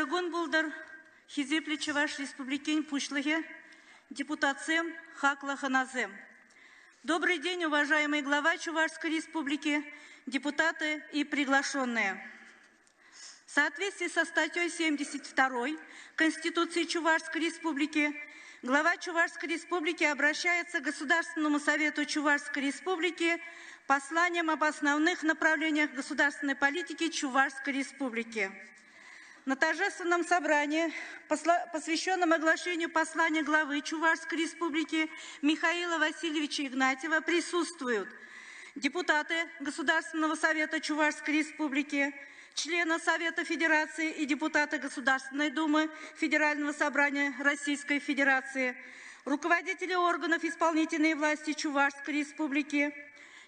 Шырыгун булдыр, Хизепли Чуваш Республикин Пушлыге, депутатсем Хаклаханазем. Добрый день, уважаемый глава Чувашской Республики, депутаты и приглашенные. В соответствии со статьей 72 Конституции Чувашской Республики, глава Чувашской Республики обращается к Государственному совету Чувашской Республики посланием об основных направлениях государственной политики Чувашской Республики. На торжественном собрании, посвященном оглашению послания главы Чувашской Республики Михаила Васильевича Игнатьева, присутствуют депутаты Государственного совета Чувашской Республики, члены Совета Федерации и депутаты Государственной Думы Федерального собрания Российской Федерации, руководители органов исполнительной власти Чувашской Республики,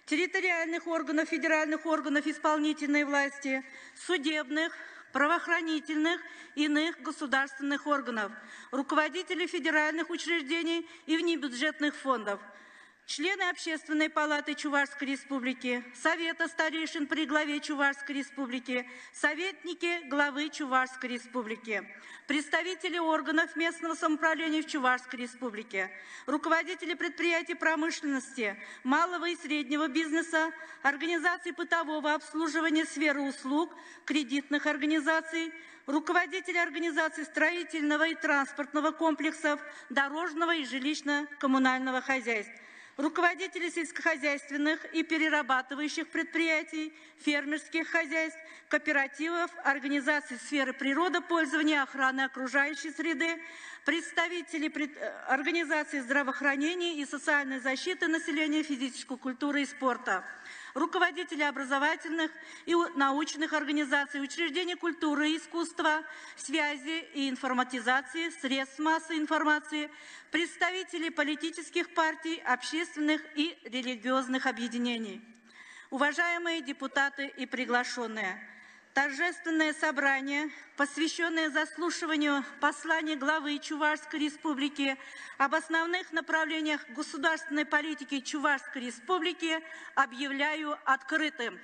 территориальных органов, федеральных органов исполнительной власти, судебных, правоохранительных, иных государственных органов, руководители федеральных учреждений и внебюджетных фондов, члены Общественной палаты Чувашской Республики, Совета старейшин при главе Чувашской Республики, советники главы Чувашской Республики, представители органов местного самоуправления в Чувашской Республике, руководители предприятий промышленности, малого и среднего бизнеса, организаций бытового обслуживания, сферы услуг, кредитных организаций, руководители организаций строительного и транспортного комплексов, дорожного и жилищно-коммунального хозяйств, руководители сельскохозяйственных и перерабатывающих предприятий, фермерских хозяйств, кооперативов, организаций сферы природопользования, охраны окружающей среды, представители организаций здравоохранения и социальной защиты населения, физической культуры и спорта, руководители образовательных и научных организаций, учреждений культуры и искусства, связи и информатизации, средств массовой информации, представители политических партий, общественных и религиозных объединений. Уважаемые депутаты и приглашенные, торжественное собрание, посвященное заслушиванию послания главы Чувашской Республики об основных направлениях государственной политики Чувашской Республики, объявляю открытым.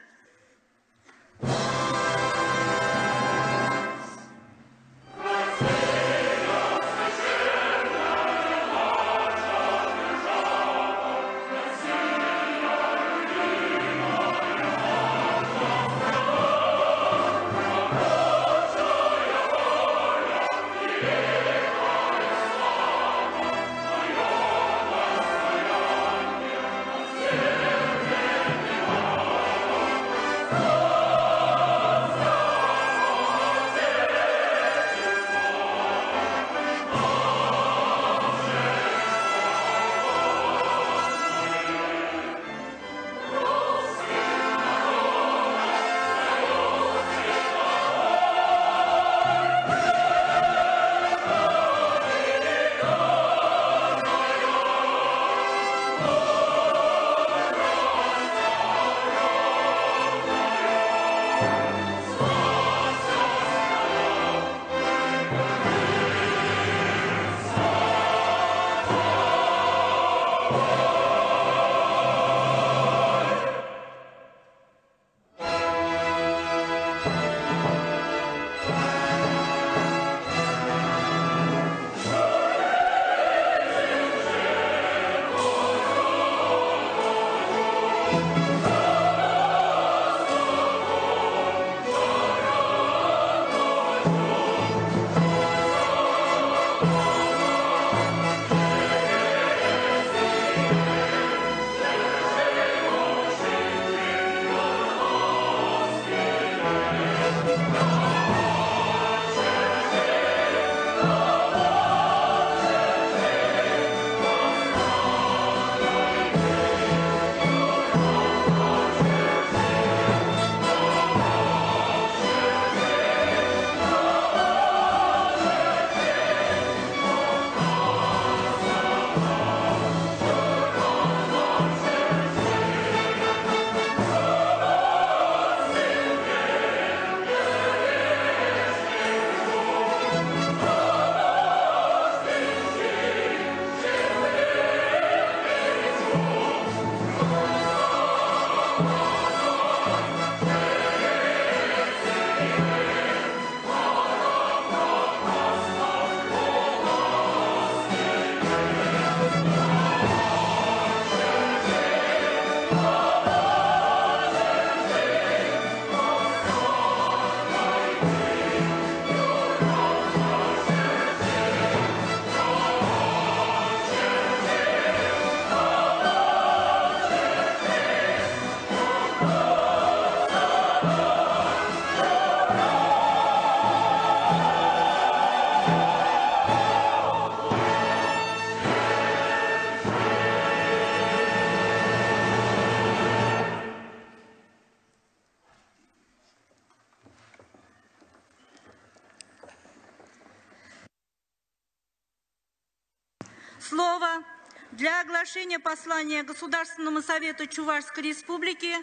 Слово для оглашения послания Государственному Совету Чувашской Республики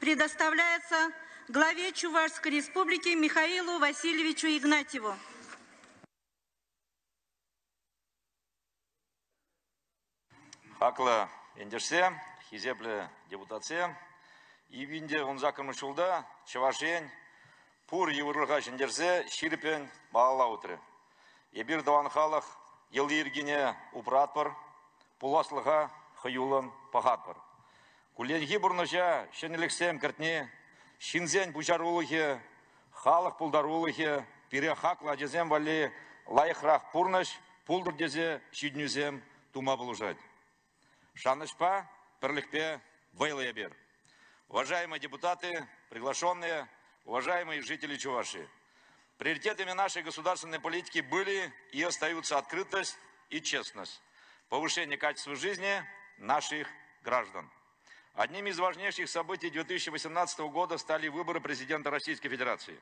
предоставляется главе Чувашской Республики Михаилу Васильевичу Игнатьеву. Хакла Эндерсе, Хизепле депутация, и Винде он закормышулда, Чавашень, Пур Еврохаш Эндерсе, Ширпен, Балаутре. Ебир Даванхалах, Елиргине Упратпар, Пуласлаха, Хаюлан, Пахатпар. Куленги Бурножа, Шенелексем Картне, Шинзень Пучарулахе, Халах Пулдарулахе, Перехакла Дезем Вали, Лайхрах Пурнаш, Пулдурдезе, Щиднюзем, Тума Булужать. Шанышпа, Перлихпе, Вейлаябер. Уважаемые депутаты, приглашенные, уважаемые жители Чувашии. Приоритетами нашей государственной политики были и остаются открытость и честность, повышение качества жизни наших граждан. Одним из важнейших событий 2018 года стали выборы президента Российской Федерации.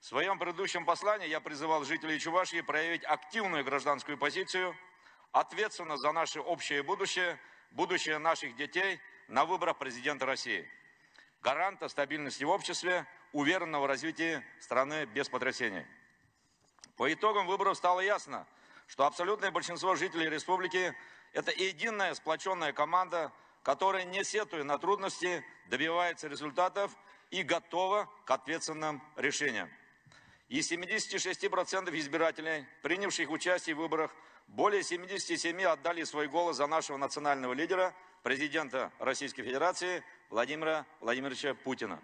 В своем предыдущем послании я призывал жителей Чувашии проявить активную гражданскую позицию, ответственность за наше общее будущее, будущее наших детей на выборах президента России. Гаранта стабильности в обществе, уверенного развития страны без потрясений. По итогам выборов стало ясно, что абсолютное большинство жителей республики – это единая сплоченная команда, которая, не сетуя на трудности, добивается результатов и готова к ответственным решениям. Из 76% избирателей, принявших участие в выборах, более 77% отдали свой голос за нашего национального лидера, президента Российской Федерации Владимира Владимировича Путина.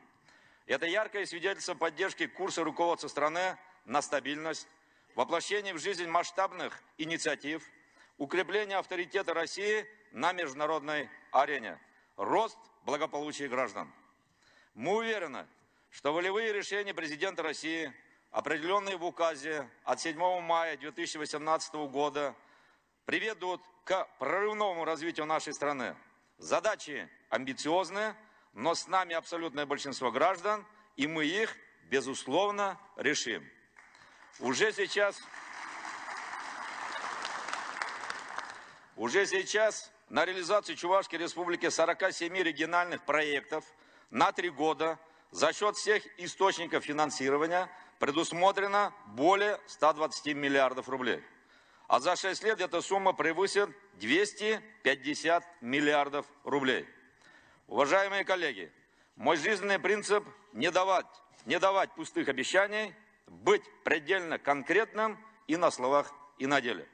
Это яркое свидетельство поддержки курса руководства страны на стабильность, воплощение в жизнь масштабных инициатив, укрепление авторитета России на международной арене, рост благополучия граждан. Мы уверены, что волевые решения президента России, определенные в указе от 7 мая 2018 года, приведут к прорывному развитию нашей страны. Задачи амбициозные, но с нами абсолютное большинство граждан, и мы их, безусловно, решим. Уже сейчас на реализацию Чувашской Республики 47 региональных проектов на 3 года за счет всех источников финансирования предусмотрено более 120 миллиардов рублей. А за 6 лет эта сумма превысит 250 миллиардов рублей. Уважаемые коллеги, мой жизненный принцип не давать пустых обещаний, быть предельно конкретным и на словах, и на деле.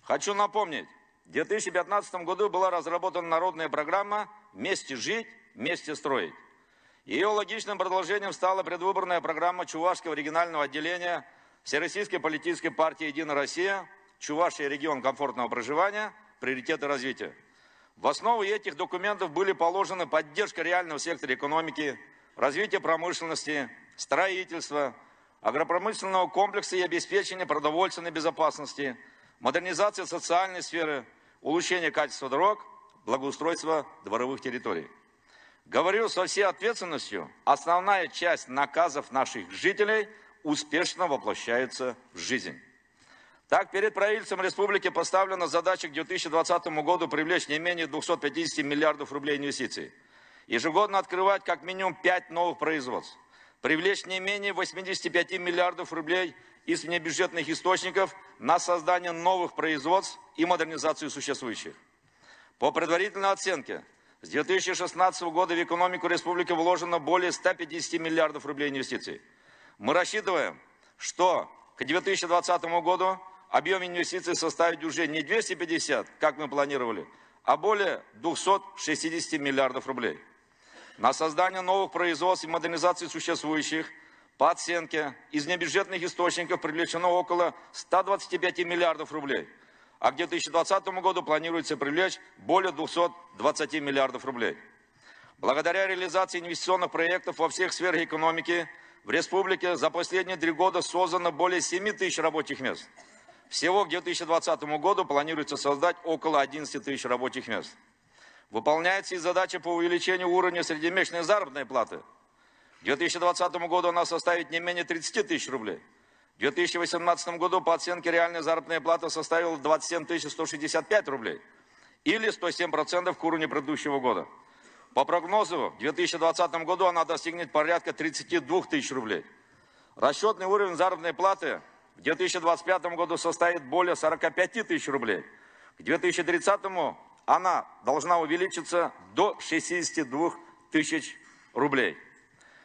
Хочу напомнить, в 2015 году была разработана народная программа «Вместе жить, вместе строить». Ее логичным продолжением стала предвыборная программа Чувашского регионального отделения Всероссийской политической партии «Единая Россия», Чувашия регион комфортного проживания, приоритеты развития. В основу этих документов были положены поддержка реального сектора экономики, развитие промышленности, строительства, агропромышленного комплекса и обеспечение продовольственной безопасности, модернизация социальной сферы, улучшение качества дорог, благоустройство дворовых территорий. Говорю со всей ответственностью, основная часть наказов наших жителей успешно воплощается в жизнь. Так, перед правительством республики поставлена задача к 2020 году привлечь не менее 250 миллиардов рублей инвестиций. Ежегодно открывать как минимум 5 новых производств. Привлечь не менее 85 миллиардов рублей из внебюджетных источников на создание новых производств и модернизацию существующих. По предварительной оценке, с 2016 года в экономику республики вложено более 150 миллиардов рублей инвестиций. Мы рассчитываем, что к 2020 году объем инвестиций составит уже не 250, как мы планировали, а более 260 миллиардов рублей. На создание новых производств и модернизацию существующих, по оценке, из небюджетных источников привлечено около 125 миллиардов рублей, а к 2020 году планируется привлечь более 220 миллиардов рублей. Благодаря реализации инвестиционных проектов во всех сферах экономики в республике за последние 3 года создано более 7 тысяч рабочих мест. Всего к 2020 году планируется создать около 11 тысяч рабочих мест. Выполняется и задача по увеличению уровня среднемесячной заработной платы. К 2020 году она составит не менее 30 тысяч рублей. В 2018 году по оценке реальная заработная плата составила 27 165 рублей или 107% к уровню предыдущего года. По прогнозу, в 2020 году она достигнет порядка 32 тысяч рублей. Расчетный уровень заработной платы в 2025 году составит более 45 тысяч рублей. К 2030 она должна увеличиться до 62 тысяч рублей.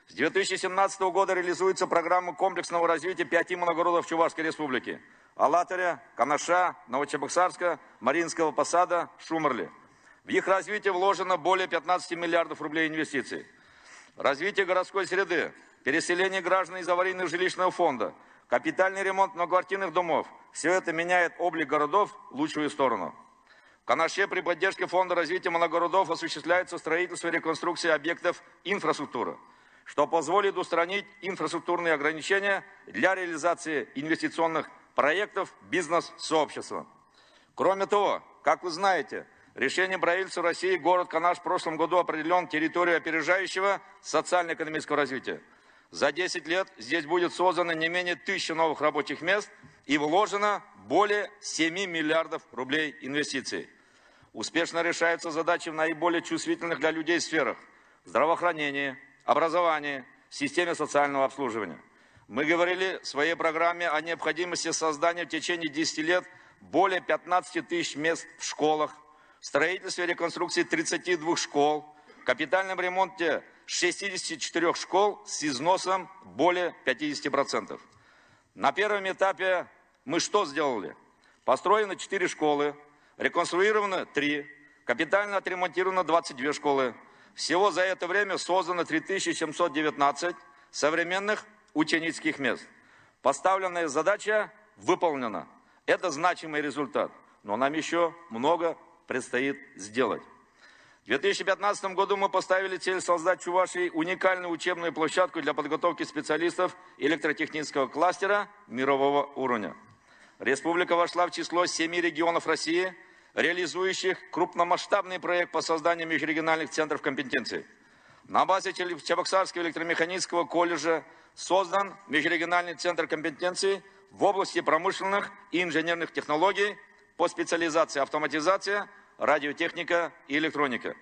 С 2017 года реализуется программа комплексного развития 5 моногородов Чувашской Республики: Алатыря, Канаша, Новочебоксарска, Мариинского Посада, Шумерли. В их развитие вложено более 15 миллиардов рублей инвестиций. Развитие городской среды, переселение граждан из аварийного жилищного фонда, капитальный ремонт многоквартирных домов – все это меняет облик городов в лучшую сторону. В Канаше при поддержке Фонда развития моногородов осуществляется строительство и реконструкция объектов инфраструктуры, что позволит устранить инфраструктурные ограничения для реализации инвестиционных проектов бизнес-сообщества. Кроме того, как вы знаете, решением правительства России город Канаш в прошлом году определен территорией опережающего социально-экономического развития. За 10 лет здесь будет создано не менее 1000 новых рабочих мест и вложено более 7 миллиардов рублей инвестиций. Успешно решаются задачи в наиболее чувствительных для людей сферах: здравоохранение, образование, системе социального обслуживания. Мы говорили в своей программе о необходимости создания в течение 10 лет более 15 тысяч мест в школах, строительстве и реконструкции 32 школ, капитальном ремонте 64 школ с износом более 50%. На первом этапе мы что сделали? Построено 4 школы, реконструировано 3, капитально отремонтировано 22 школы. Всего за это время создано 3719 современных ученических мест. Поставленная задача выполнена. Это значимый результат, но нам еще много предстоит сделать. В 2015 году мы поставили цель создать в Чувашии уникальную учебную площадку для подготовки специалистов электротехнического кластера мирового уровня. Республика вошла в число 7 регионов России, реализующих крупномасштабный проект по созданию межрегиональных центров компетенций. На базе Чебоксарского электромеханического колледжа создан межрегиональный центр компетенций в области промышленных и инженерных технологий по специализации автоматизация, радиотехника и электроника.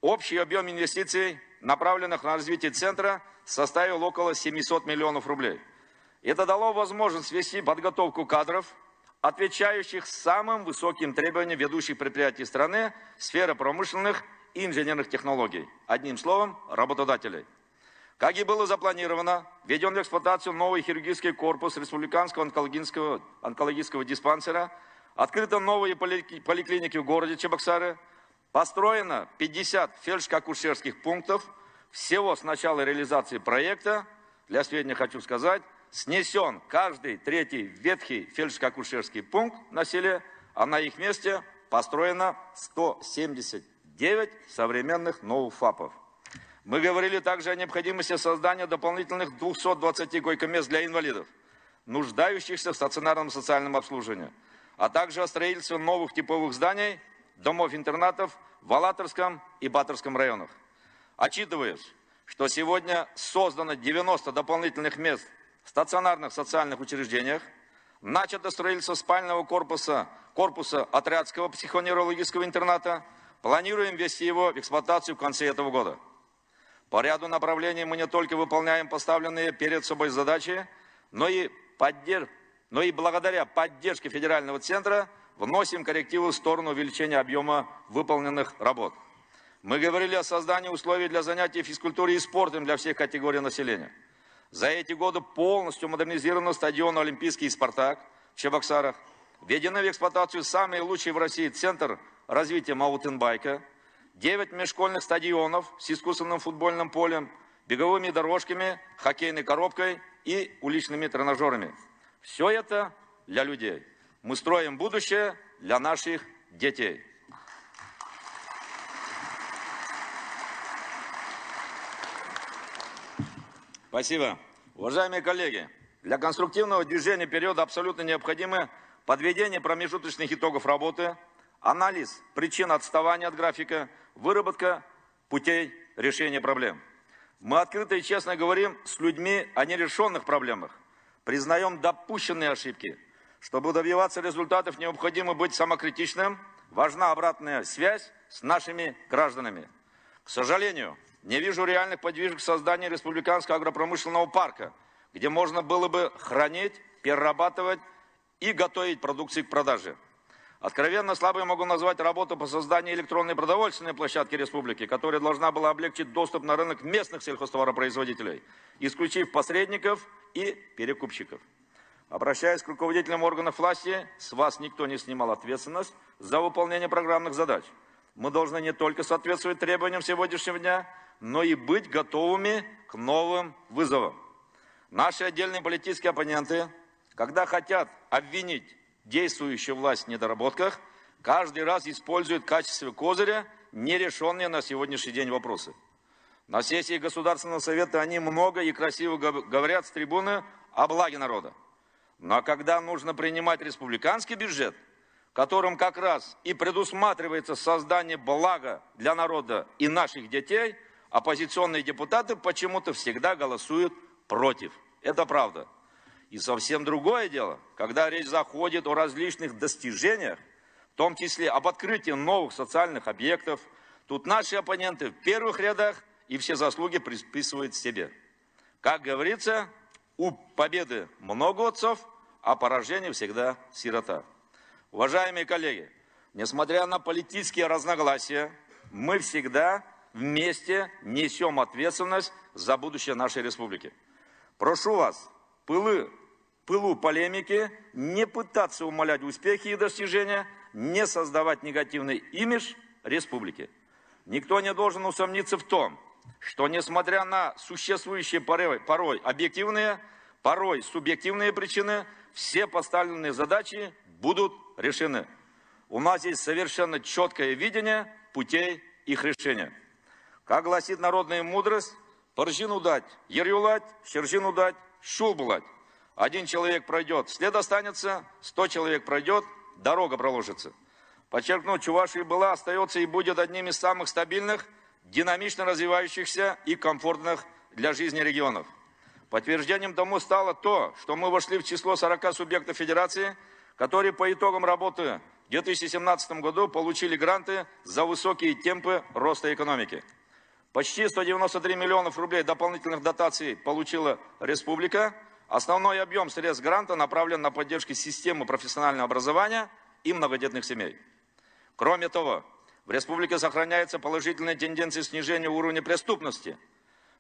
Общий объем инвестиций, направленных на развитие центра, составил около 700 миллионов рублей. Это дало возможность вести подготовку кадров, отвечающих самым высоким требованиям ведущих предприятий страны, сферы промышленных и инженерных технологий. Одним словом, работодателей. Как и было запланировано, введен в эксплуатацию новый хирургический корпус Республиканского онкологического диспансера, открыты новые поликлиники в городе Чебоксары, построено 50 фельдшерско-акушерских пунктов. Всего с начала реализации проекта, для сведения хочу сказать, снесен каждый 3-й ветхий фельдшерско-акушерский пункт на селе, а на их месте построено 179 современных новых ФАПов. Мы говорили также о необходимости создания дополнительных 220 койко-мест для инвалидов, нуждающихся в стационарном социальном обслуживании, а также о строительстве новых типовых зданий, домов-интернатов в Алатырском и Батырском районах. Отчитываясь, что сегодня создано 90 дополнительных мест в стационарных социальных учреждениях, начато строительство спального корпуса отрядского психоневрологического интерната, планируем ввести его в эксплуатацию в конце этого года. По ряду направлений мы не только выполняем поставленные перед собой задачи, но и благодаря поддержке федерального центра вносим коррективы в сторону увеличения объема выполненных работ. Мы говорили о создании условий для занятий физкультурой и спортом для всех категорий населения. За эти годы полностью модернизирован стадион «Олимпийский» и «Спартак» в Чебоксарах. Введены в эксплуатацию самый лучший в России центр развития маунтинбайка, 9 межшкольных стадионов с искусственным футбольным полем, беговыми дорожками, хоккейной коробкой и уличными тренажерами. Все это для людей. Мы строим будущее для наших детей. Спасибо. Уважаемые коллеги, для конструктивного движения периода абсолютно необходимо подведение промежуточных итогов работы, анализ причин отставания от графика, выработка путей решения проблем. Мы открыто и честно говорим с людьми о нерешенных проблемах. Признаем допущенные ошибки. Чтобы добиваться результатов, необходимо быть самокритичным. Важна обратная связь с нашими гражданами. К сожалению, не вижу реальных подвижек создания республиканского агропромышленного парка, где можно было бы хранить, перерабатывать и готовить продукцию к продаже. Откровенно слабой могу назвать работу по созданию электронной продовольственной площадки республики, которая должна была облегчить доступ на рынок местных сельхозтоваропроизводителей, исключив посредников и перекупщиков. Обращаясь к руководителям органов власти, с вас никто не снимал ответственность за выполнение программных задач. Мы должны не только соответствовать требованиям сегодняшнего дня, но и быть готовыми к новым вызовам. Наши отдельные политические оппоненты, когда хотят обвинить действующую власть в недоработках, каждый раз используют в качестве козыря нерешенные на сегодняшний день вопросы. На сессии Государственного совета они много и красиво говорят с трибуны о благе народа. Но когда нужно принимать республиканский бюджет, которым как раз и предусматривается создание блага для народа и наших детей, оппозиционные депутаты почему-то всегда голосуют против. Это правда. И совсем другое дело, когда речь заходит о различных достижениях, в том числе об открытии новых социальных объектов, тут наши оппоненты в первых рядах и все заслуги приписывают себе. Как говорится, у победы много отцов, а поражение всегда сирота. Уважаемые коллеги, несмотря на политические разногласия, мы всегда вместе несем ответственность за будущее нашей республики. Прошу вас, в пылу полемики не пытаться умалять успехи и достижения, не создавать негативный имидж республики. Никто не должен усомниться в том, что несмотря на существующие порой объективные, порой субъективные причины, все поставленные задачи будут решены. У нас есть совершенно четкое видение путей их решения. Как гласит народная мудрость, «Поржину дать, ерюлать, щержину дать, щул булать». Один человек пройдет, след останется, 100 человек пройдет, дорога проложится. Подчеркну, Чувашия была, остается и будет одним из самых стабильных, динамично развивающихся и комфортных для жизни регионов. Подтверждением тому стало то, что мы вошли в число 40 субъектов федерации, которые по итогам работы в 2017 году получили гранты за высокие темпы роста экономики. Почти 193 миллионов рублей дополнительных дотаций получила республика. Основной объем средств гранта направлен на поддержку системы профессионального образования и многодетных семей. Кроме того, в республике сохраняется положительная тенденция снижения уровня преступности.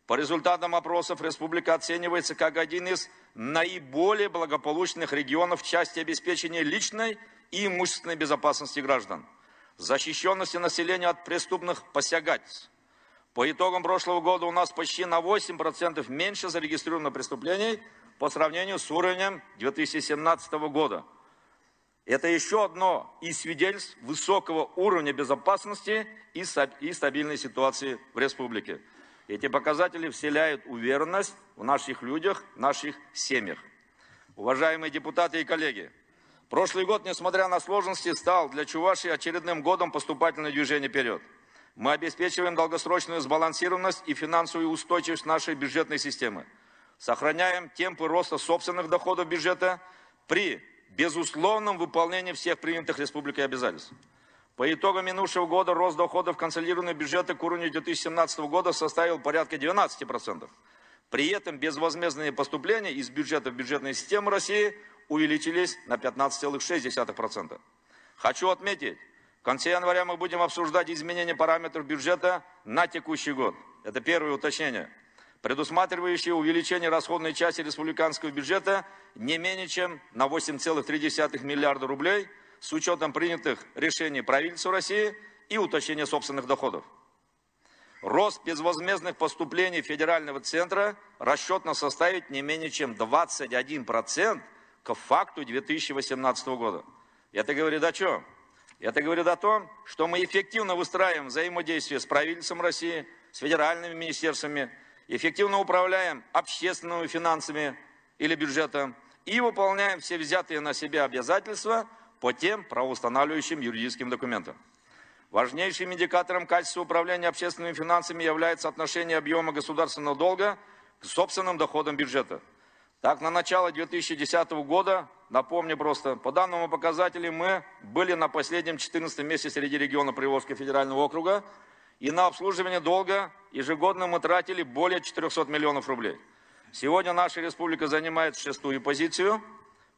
По результатам опросов республика оценивается как один из наиболее благополучных регионов в части обеспечения личной и имущественной безопасности граждан, защищенности населения от преступных посягательств. По итогам прошлого года у нас почти на 8% меньше зарегистрировано преступлений по сравнению с уровнем 2017 года. Это еще одно из свидетельств высокого уровня безопасности и стабильной ситуации в республике. Эти показатели вселяют уверенность в наших людях, в наших семьях. Уважаемые депутаты и коллеги, прошлый год, несмотря на сложности, стал для Чувашии очередным годом поступательного движения вперед. Мы обеспечиваем долгосрочную сбалансированность и финансовую устойчивость нашей бюджетной системы. Сохраняем темпы роста собственных доходов бюджета при безусловном выполнении всех принятых республикой обязательств. По итогам минувшего года рост доходов консолидированного бюджета к уровню 2017 года составил порядка 12%. При этом безвозмездные поступления из бюджета в бюджетную систему России увеличились на 15,6%. Хочу отметить, в конце января мы будем обсуждать изменение параметров бюджета на текущий год. Это первое уточнение, предусматривающее увеличение расходной части республиканского бюджета не менее чем на 8,3 миллиарда рублей с учетом принятых решений правительства России и уточнения собственных доходов. Рост безвозмездных поступлений федерального центра расчетно составит не менее чем 21% к факту 2018 года. Это говорит о чем? Это говорит о том, что мы эффективно выстраиваем взаимодействие с правительством России, с федеральными министерствами, эффективно управляем общественными финансами или бюджетом и выполняем все взятые на себя обязательства по тем правоустанавливающим юридическим документам. Важнейшим индикатором качества управления общественными финансами является отношение объема государственного долга к собственным доходам бюджета. Так, на начало 2010 года, напомню просто, по данному показателю мы были на последнем 14 месте среди регионов Приволжского федерального округа, и на обслуживание долга ежегодно мы тратили более 400 миллионов рублей. Сегодня наша республика занимает 6-ю позицию.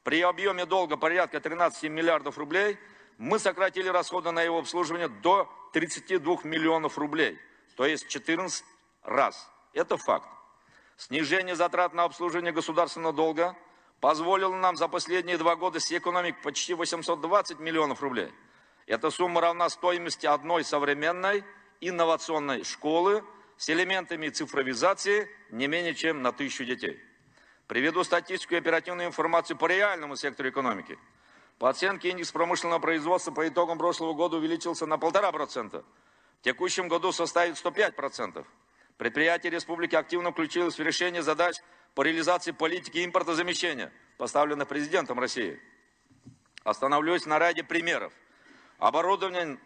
При объеме долга порядка 13 миллиардов рублей мы сократили расходы на его обслуживание до 32 миллионов рублей, то есть 14 раз. Это факт. Снижение затрат на обслуживание государственного долга позволило нам за последние 2 года сэкономить почти 820 миллионов рублей. Эта сумма равна стоимости одной современной инновационной школы с элементами цифровизации не менее чем на 1000 детей. Приведу статистику и оперативную информацию по реальному сектору экономики. По оценке, индекс промышленного производства по итогам прошлого года увеличился на 1,5%. В текущем году составит 105%. Предприятия республики активно включились в решение задач по реализации политики импортозамещения, поставленных президентом России. Остановлюсь на ряде примеров. Оборудование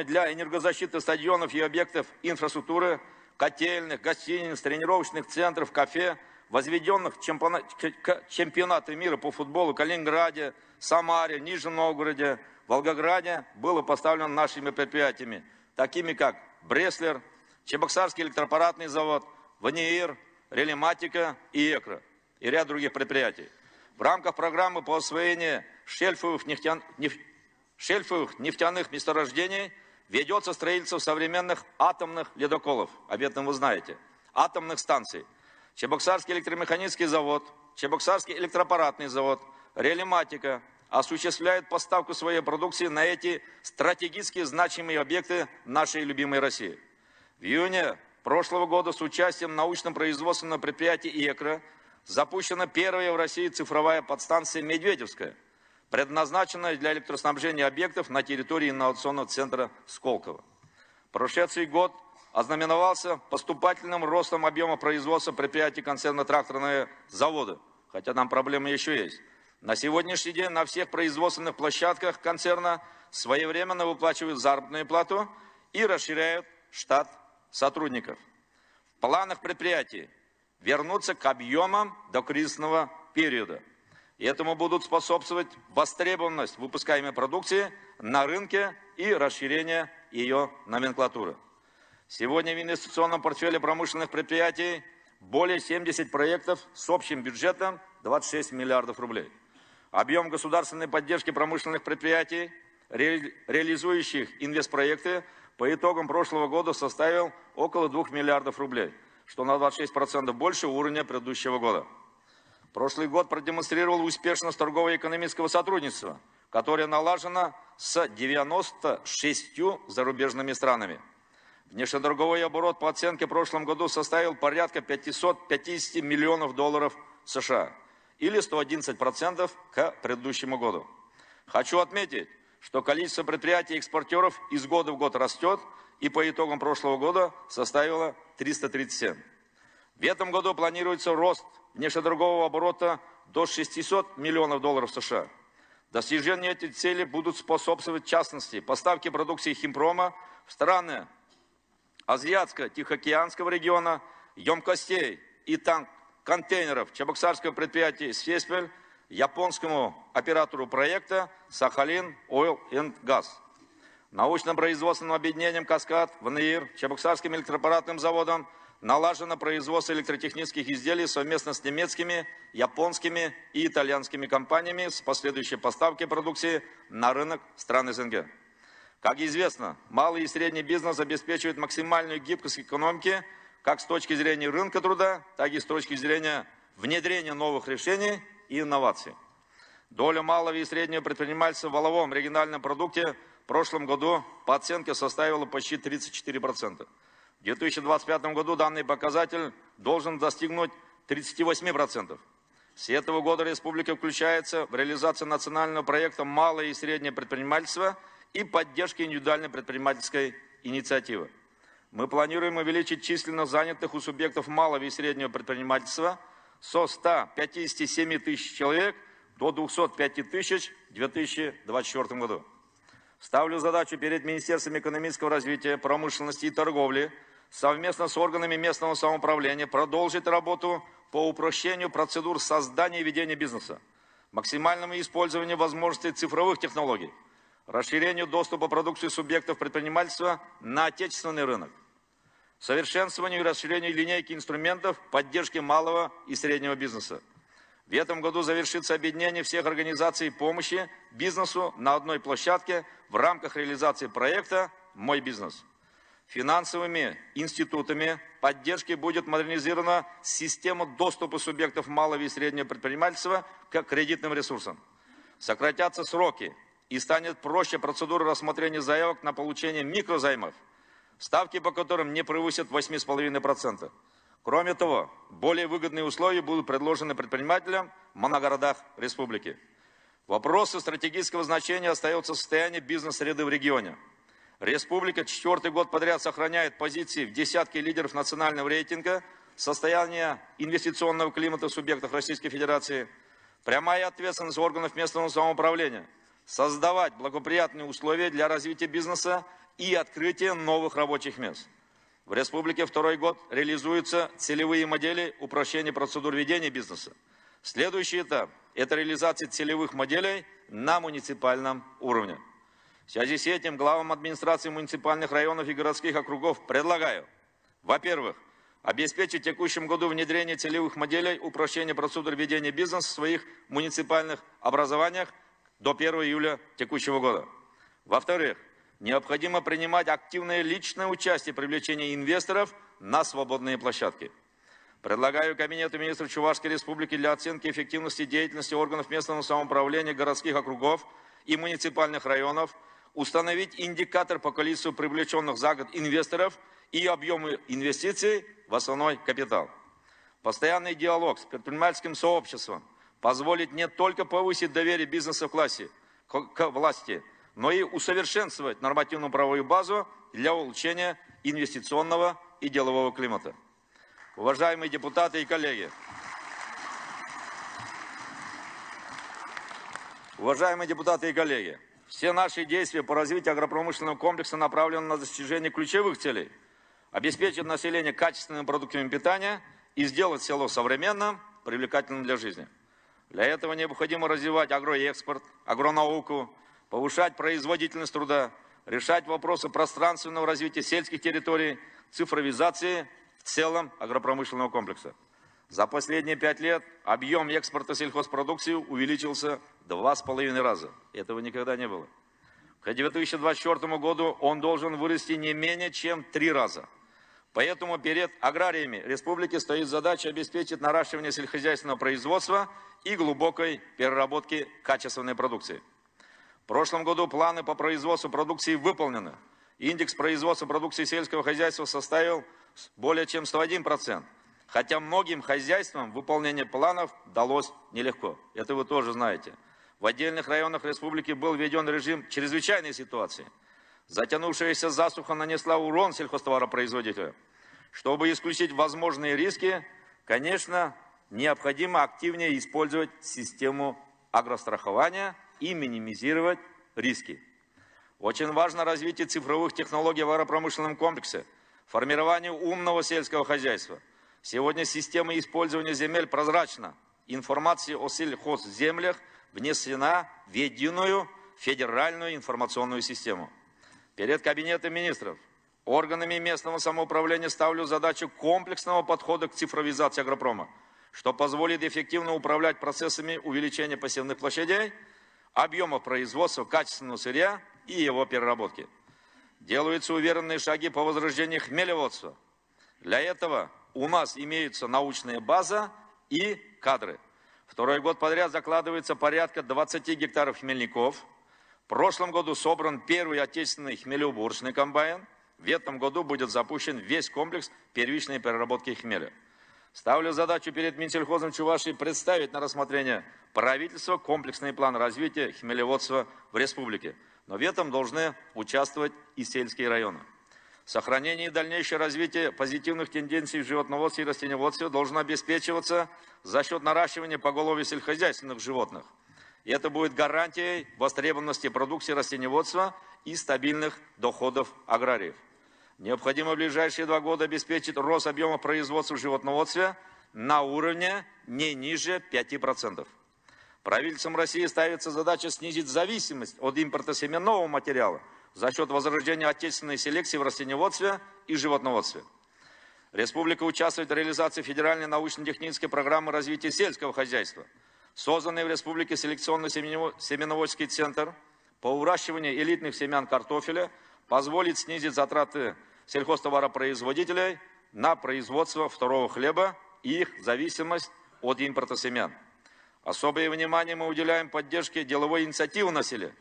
для энергозащиты стадионов и объектов инфраструктуры, котельных, гостиниц, тренировочных центров, кафе, возведенных чемпионаты мира по футболу в Калининграде, Самаре, Нижнем Новгороде, Волгограде, было поставлено нашими предприятиями, такими как Бреслер, Чебоксарский электроаппаратный завод, Ванеир, Релиматика и Экра, и ряд других предприятий. В рамках программы по освоению шельфовых нефтяных месторождений ведется строительство современных атомных ледоколов, об этом вы знаете, атомных станций. Чебоксарский электромеханический завод, Чебоксарский электроаппаратный завод, Релиматика осуществляют поставку своей продукции на эти стратегически значимые объекты нашей любимой России. В июне прошлого года с участием научно-производственного предприятия «Экра» запущена первая в России цифровая подстанция «Медведевская», предназначенная для электроснабжения объектов на территории инновационного центра Сколково. Прошедший год ознаменовался поступательным ростом объема производства предприятий концерна «Тракторные заводы», хотя там проблемы еще есть. На сегодняшний день на всех производственных площадках концерна своевременно выплачивают заработную плату и расширяют штат сотрудников. В планах предприятий вернуться к объемам до кризисного периода. И этому будут способствовать востребованность выпускаемой продукции на рынке и расширение ее номенклатуры. Сегодня в инвестиционном портфеле промышленных предприятий более 70 проектов с общим бюджетом 26 миллиардов рублей. Объем государственной поддержки промышленных предприятий, реализующих инвестпроекты, по итогам прошлого года составил около 2 миллиардов рублей, что на 26% больше уровня предыдущего года. Прошлый год продемонстрировал успешность торгово-экономического сотрудничества, которое налажено с 96 зарубежными странами. Внешнеторговый оборот по оценке в прошлом году составил порядка 550 миллионов долларов США, или 111% к предыдущему году. Хочу отметить, что количество предприятий-экспортеров из года в год растет и по итогам прошлого года составило 337. В этом году планируется рост внешнеторгового оборота до 600 миллионов долларов США. Достижению этой цели будут способствовать, в частности, поставки продукции химпрома в страны Азиатско-Тихоокеанского региона, емкостей и контейнеров чебоксарского предприятия «Сеспель» японскому оператору проекта «Сахалин Oil and Gas». Научно-производственным объединением «Каскад», «Ванеир», Чебоксарским электроаппаратным заводом налажено производство электротехнических изделий совместно с немецкими, японскими и итальянскими компаниями с последующей поставкой продукции на рынок стран СНГ. Как известно, малый и средний бизнес обеспечивает максимальную гибкость экономики как с точки зрения рынка труда, так и с точки зрения внедрения новых решений и инноваций. Доля малого и среднего предпринимательства в валовом региональном продукте в прошлом году по оценке составила почти 34%. В 2025 году данный показатель должен достигнуть 38%. С этого года республика включается в реализацию национального проекта «Малое и среднее предпринимательство» и поддержки индивидуальной предпринимательской инициативы. Мы планируем увеличить численность занятых у субъектов малого и среднего предпринимательства со 157 тысяч человек до 205 тысяч в 2024 году. Ставлю задачу перед Министерством экономического развития, промышленности и торговли совместно с органами местного самоуправления продолжить работу по упрощению процедур создания и ведения бизнеса, максимальному использованию возможностей цифровых технологий, расширению доступа продукции субъектов предпринимательства на отечественный рынок, совершенствованию и расширению линейки инструментов поддержки малого и среднего бизнеса. В этом году завершится объединение всех организаций помощи бизнесу на одной площадке в рамках реализации проекта «Мой бизнес». Финансовыми институтами поддержки будет модернизирована система доступа субъектов малого и среднего предпринимательства к кредитным ресурсам. Сократятся сроки и станет проще процедура рассмотрения заявок на получение микрозаймов, ставки по которым не превысят 8,5%. Кроме того, более выгодные условия будут предложены предпринимателям в моногородах республики. Вопросы стратегического значения остаются в состоянии бизнес-среды в регионе. Республика 4-й год подряд сохраняет позиции в десятке лидеров национального рейтинга состояния инвестиционного климата в субъектах Российской Федерации. Прямая ответственность органов местного самоуправления – создавать благоприятные условия для развития бизнеса и открытия новых рабочих мест. В республике 2-й год реализуются целевые модели упрощения процедур ведения бизнеса. Следующий этап – это реализация целевых моделей на муниципальном уровне. В связи с этим главам администрации муниципальных районов и городских округов предлагаю, во-первых, обеспечить в текущем году внедрение целевых моделей упрощения процедур ведения бизнеса в своих муниципальных образованиях до 1 июля текущего года. Во-вторых, необходимо принимать активное личное участие в привлечении инвесторов на свободные площадки. Предлагаю Кабинету министров Чувашской Республики для оценки эффективности деятельности органов местного самоуправления городских округов и муниципальных районов установить индикатор по количеству привлеченных за год инвесторов и объему инвестиций в основной капитал. Постоянный диалог с предпринимательским сообществом позволит не только повысить доверие бизнеса к власти, но и усовершенствовать нормативно-правовую базу для улучшения инвестиционного и делового климата. Уважаемые депутаты и коллеги, все наши действия по развитию агропромышленного комплекса направлены на достижение ключевых целей: обеспечить население качественными продуктами питания и сделать село современным, привлекательным для жизни. Для этого необходимо развивать агроэкспорт, агронауку, повышать производительность труда, решать вопросы пространственного развития сельских территорий, цифровизации в целом агропромышленного комплекса. За последние 5 лет объем экспорта сельхозпродукции увеличился 2,5 раза. Этого никогда не было. К 2024 году он должен вырасти не менее чем 3 раза. Поэтому перед аграриями республики стоит задача обеспечить наращивание сельскохозяйственного производства и глубокой переработки качественной продукции. В прошлом году планы по производству продукции выполнены. Индекс производства продукции сельского хозяйства составил более чем 101%. Хотя многим хозяйствам выполнение планов далось нелегко. Это вы тоже знаете. В отдельных районах республики был введен режим чрезвычайной ситуации. Затянувшаяся засуха нанесла урон сельхозтоваропроизводителям. Чтобы исключить возможные риски, конечно, необходимо активнее использовать систему агрострахования и минимизировать риски. Очень важно развитие цифровых технологий в агропромышленном комплексе, формирование умного сельского хозяйства. Сегодня система использования земель прозрачна. Информация о сельхозземлях внесена в единую федеральную информационную систему. Перед Кабинетом министров, органами местного самоуправления ставлю задачу комплексного подхода к цифровизации агропрома, что позволит эффективно управлять процессами увеличения посевных площадей, объема производства качественного сырья и его переработки. Делаются уверенные шаги по возрождению хмелеводства. Для этого у нас имеются научная база и кадры. 2-й год подряд закладывается порядка 20 гектаров хмельников. В прошлом году собран первый отечественный хмелеуборочный комбайн. В этом году будет запущен весь комплекс первичной переработки хмеля. Ставлю задачу перед Минсельхозом Чувашии представить на рассмотрение правительства комплексный план развития хмелеводства в республике. Но в этом должны участвовать и сельские районы. Сохранение и дальнейшее развитие позитивных тенденций в животноводстве и растениеводстве должно обеспечиваться за счет наращивания поголовья сельскохозяйственных животных. И это будет гарантией востребованности продукции растениеводства и стабильных доходов аграриев. Необходимо в ближайшие 2 года обеспечить рост объема производства в животноводстве на уровне не ниже 5%. Правительством России ставится задача снизить зависимость от импорта семенного материала за счет возрождения отечественной селекции в растениеводстве и животноводстве. Республика участвует в реализации федеральной научно-технической программы развития сельского хозяйства, созданной в Республике селекционно-семеноводческий центр по выращиванию элитных семян картофеля, позволит снизить затраты сельхозтоваропроизводителей на производство второго хлеба и их зависимость от импорта семян. Особое внимание мы уделяем поддержке деловой инициативы на селе.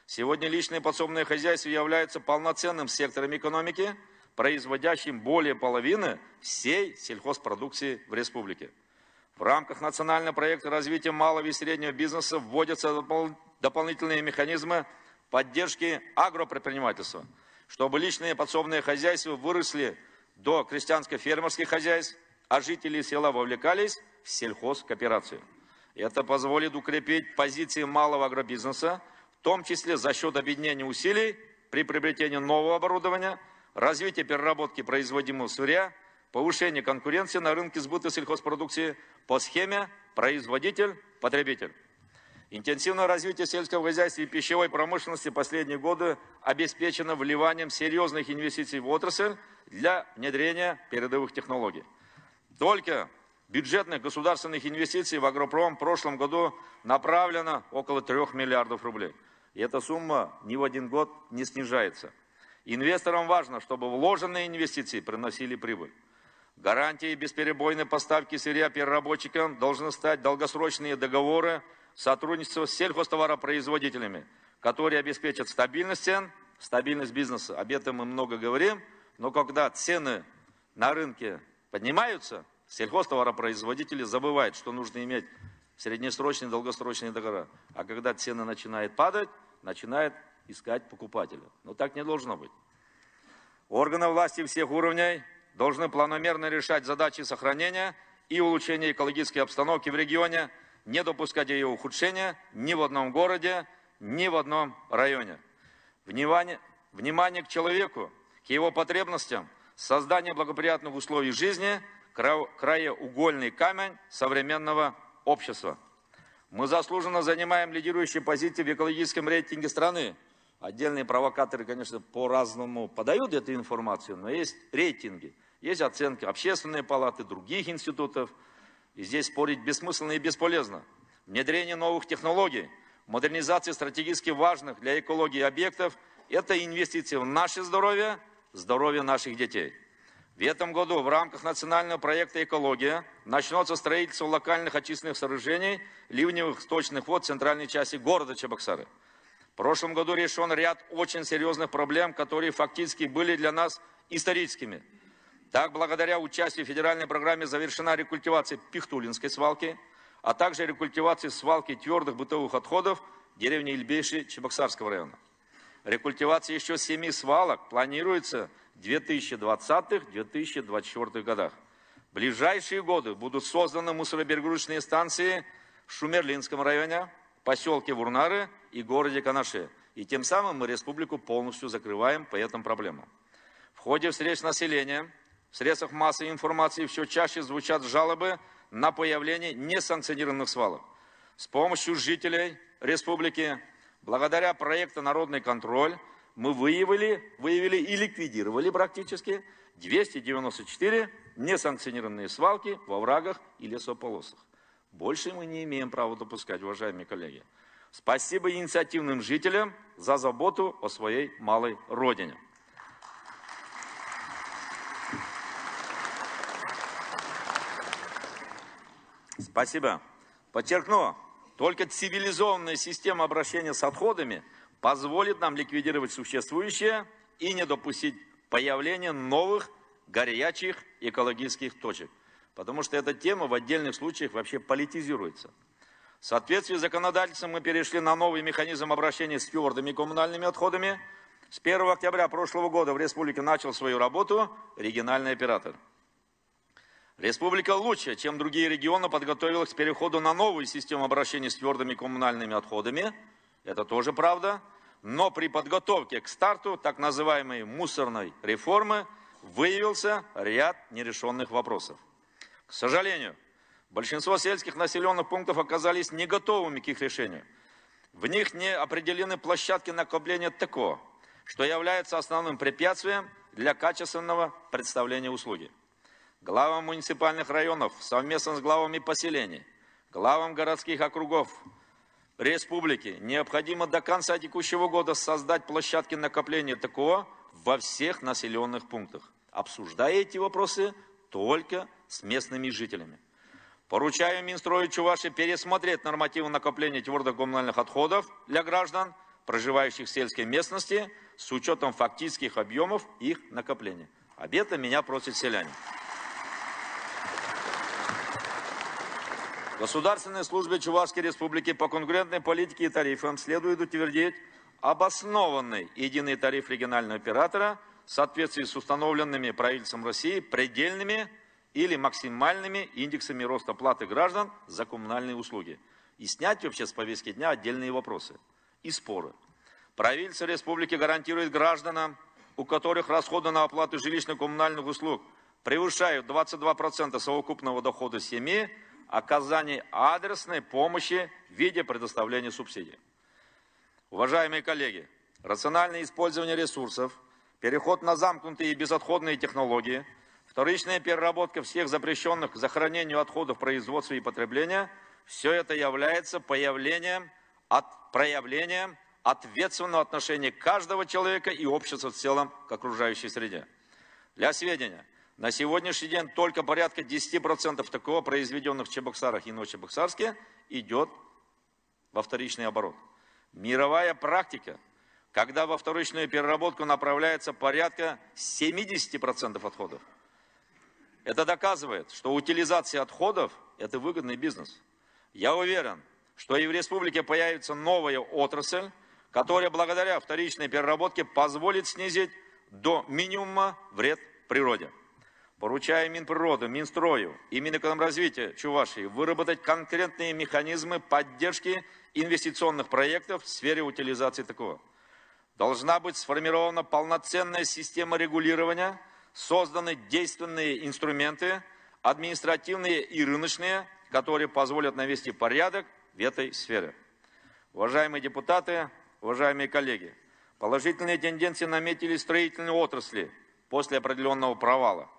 Сегодня личное подсобное хозяйство является полноценным сектором экономики, производящим более половины всей сельхозпродукции в республике. В рамках национального проекта развития малого и среднего бизнеса вводятся дополнительные механизмы поддержки агропредпринимательства, чтобы личные подсобные хозяйства выросли до крестьянско-фермерских хозяйств, а жители села вовлекались в сельхозкооперацию. Это позволит укрепить позиции малого агробизнеса, в том числе за счет объединения усилий при приобретении нового оборудования, развития переработки производимого сырья, повышения конкуренции на рынке сбыта сельхозпродукции по схеме производитель-потребитель. Интенсивное развитие сельского хозяйства и пищевой промышленности в последние годы обеспечено вливанием серьезных инвестиций в отрасль для внедрения передовых технологий. Только бюджетных государственных инвестиций в агропром в прошлом году направлено около 3 миллиардов рублей. И эта сумма ни в один год не снижается. Инвесторам важно, чтобы вложенные инвестиции приносили прибыль. Гарантией бесперебойной поставки сырья переработчикам должны стать долгосрочные договоры сотрудничества с сельхозтоваропроизводителями, которые обеспечат стабильность цен, стабильность бизнеса. Об этом мы много говорим, но когда цены на рынке поднимаются, сельхозтоваропроизводители забывают, что нужно иметь среднесрочные и долгосрочные договора. А когда цены начинают падать, начинают искать покупателя. Но так не должно быть. Органы власти всех уровней должны планомерно решать задачи сохранения и улучшения экологической обстановки в регионе, не допускать ее ухудшения ни в одном городе, ни в одном районе. Внимание к человеку, к его потребностям, создание благоприятных условий жизни – краеугольный камень современного общества. Мы заслуженно занимаем лидирующие позиции в экологическом рейтинге страны. Отдельные провокаторы, конечно, по-разному подают эту информацию, но есть рейтинги, есть оценки общественной палаты, других институтов. И здесь спорить бессмысленно и бесполезно. Внедрение новых технологий, модернизация стратегически важных для экологии объектов – это инвестиции в наше здоровье, здоровье наших детей. В этом году в рамках национального проекта «Экология» начнется строительство локальных очистных сооружений ливневых сточных вод в центральной части города Чебоксары. В прошлом году решен ряд очень серьезных проблем, которые фактически были для нас историческими. Так, благодаря участию в федеральной программе завершена рекультивация Пихтулинской свалки, а также рекультивация свалки твердых бытовых отходов в деревне Ильбейши Чебоксарского района. Рекультивация еще 7 свалок планируется в 2020-2024 годах. В ближайшие годы будут созданы мусоропегрузочные станции в Шумерлинском районе, поселке Вурнары и городе Канаше. И тем самым мы республику полностью закрываем по этим проблемам. В ходе встреч с населением в средствах массовой информации все чаще звучат жалобы на появление несанкционированных свалок. С помощью жителей республики, благодаря проекту «Народный контроль», мы выявили и ликвидировали практически 294 несанкционированные свалки во оврагах и лесополосах. Больше мы не имеем права допускать, уважаемые коллеги. Спасибо инициативным жителям за заботу о своей малой родине. Спасибо. Подчеркну, только цивилизованная система обращения с отходами позволит нам ликвидировать существующее и не допустить появления новых горячих экологических точек. Потому что эта тема в отдельных случаях вообще политизируется. В соответствии с законодательством мы перешли на новый механизм обращения с твердыми коммунальными отходами. С 1 октября прошлого года в республике начал свою работу региональный оператор. Республика лучше, чем другие регионы, подготовилась к переходу на новую систему обращения с твердыми коммунальными отходами. Это тоже правда. Но при подготовке к старту так называемой мусорной реформы выявился ряд нерешенных вопросов. К сожалению, Большинство сельских населенных пунктов оказались не готовыми к их решению. В них не определены площадки накопления ТКО, что является основным препятствием для качественного представления услуги. Главам муниципальных районов совместно с главами поселений, главам городских округов республики необходимо до конца текущего года создать площадки накопления ТКО во всех населенных пунктах, обсуждая эти вопросы только с местными жителями. Поручаю Минстрою Чувашии пересмотреть нормативы накопления твердых коммунальных отходов для граждан, проживающих в сельской местности, с учетом фактических объемов их накопления. Об этом меня просят селяне. Государственной службе Чувашской Республики по конкурентной политике и тарифам следует утвердить обоснованный единый тариф регионального оператора в соответствии с установленными правительством России предельными или максимальными индексами роста платы граждан за коммунальные услуги. И снять вообще с повестки дня отдельные вопросы и споры. Правительство республики гарантирует гражданам, у которых расходы на оплату жилищно-коммунальных услуг превышают 22% совокупного дохода семьи, оказание адресной помощи в виде предоставления субсидий. Уважаемые коллеги, рациональное использование ресурсов, переход на замкнутые и безотходные технологии, вторичная переработка всех запрещенных к захоронению отходов производства и потребления – все это является проявлением ответственного отношения каждого человека и общества в целом к окружающей среде. Для сведения, на сегодняшний день только порядка 10% ТКО, произведенных в Чебоксарах и Новочебоксарске, идет во вторичный оборот. Мировая практика, когда во вторичную переработку направляется порядка 70% отходов. Это доказывает, что утилизация отходов – это выгодный бизнес. Я уверен, что и в республике появится новая отрасль, которая благодаря вторичной переработке позволит снизить до минимума вред природе. Поручаю Минприроды, Минстрою и Минэкономразвития Чувашии выработать конкретные механизмы поддержки инвестиционных проектов в сфере утилизации ТКО. Должна быть сформирована полноценная система регулирования, созданы действенные инструменты, административные и рыночные, которые позволят навести порядок в этой сфере. Уважаемые депутаты, уважаемые коллеги, положительные тенденции наметили строительные отрасли после определенного провала.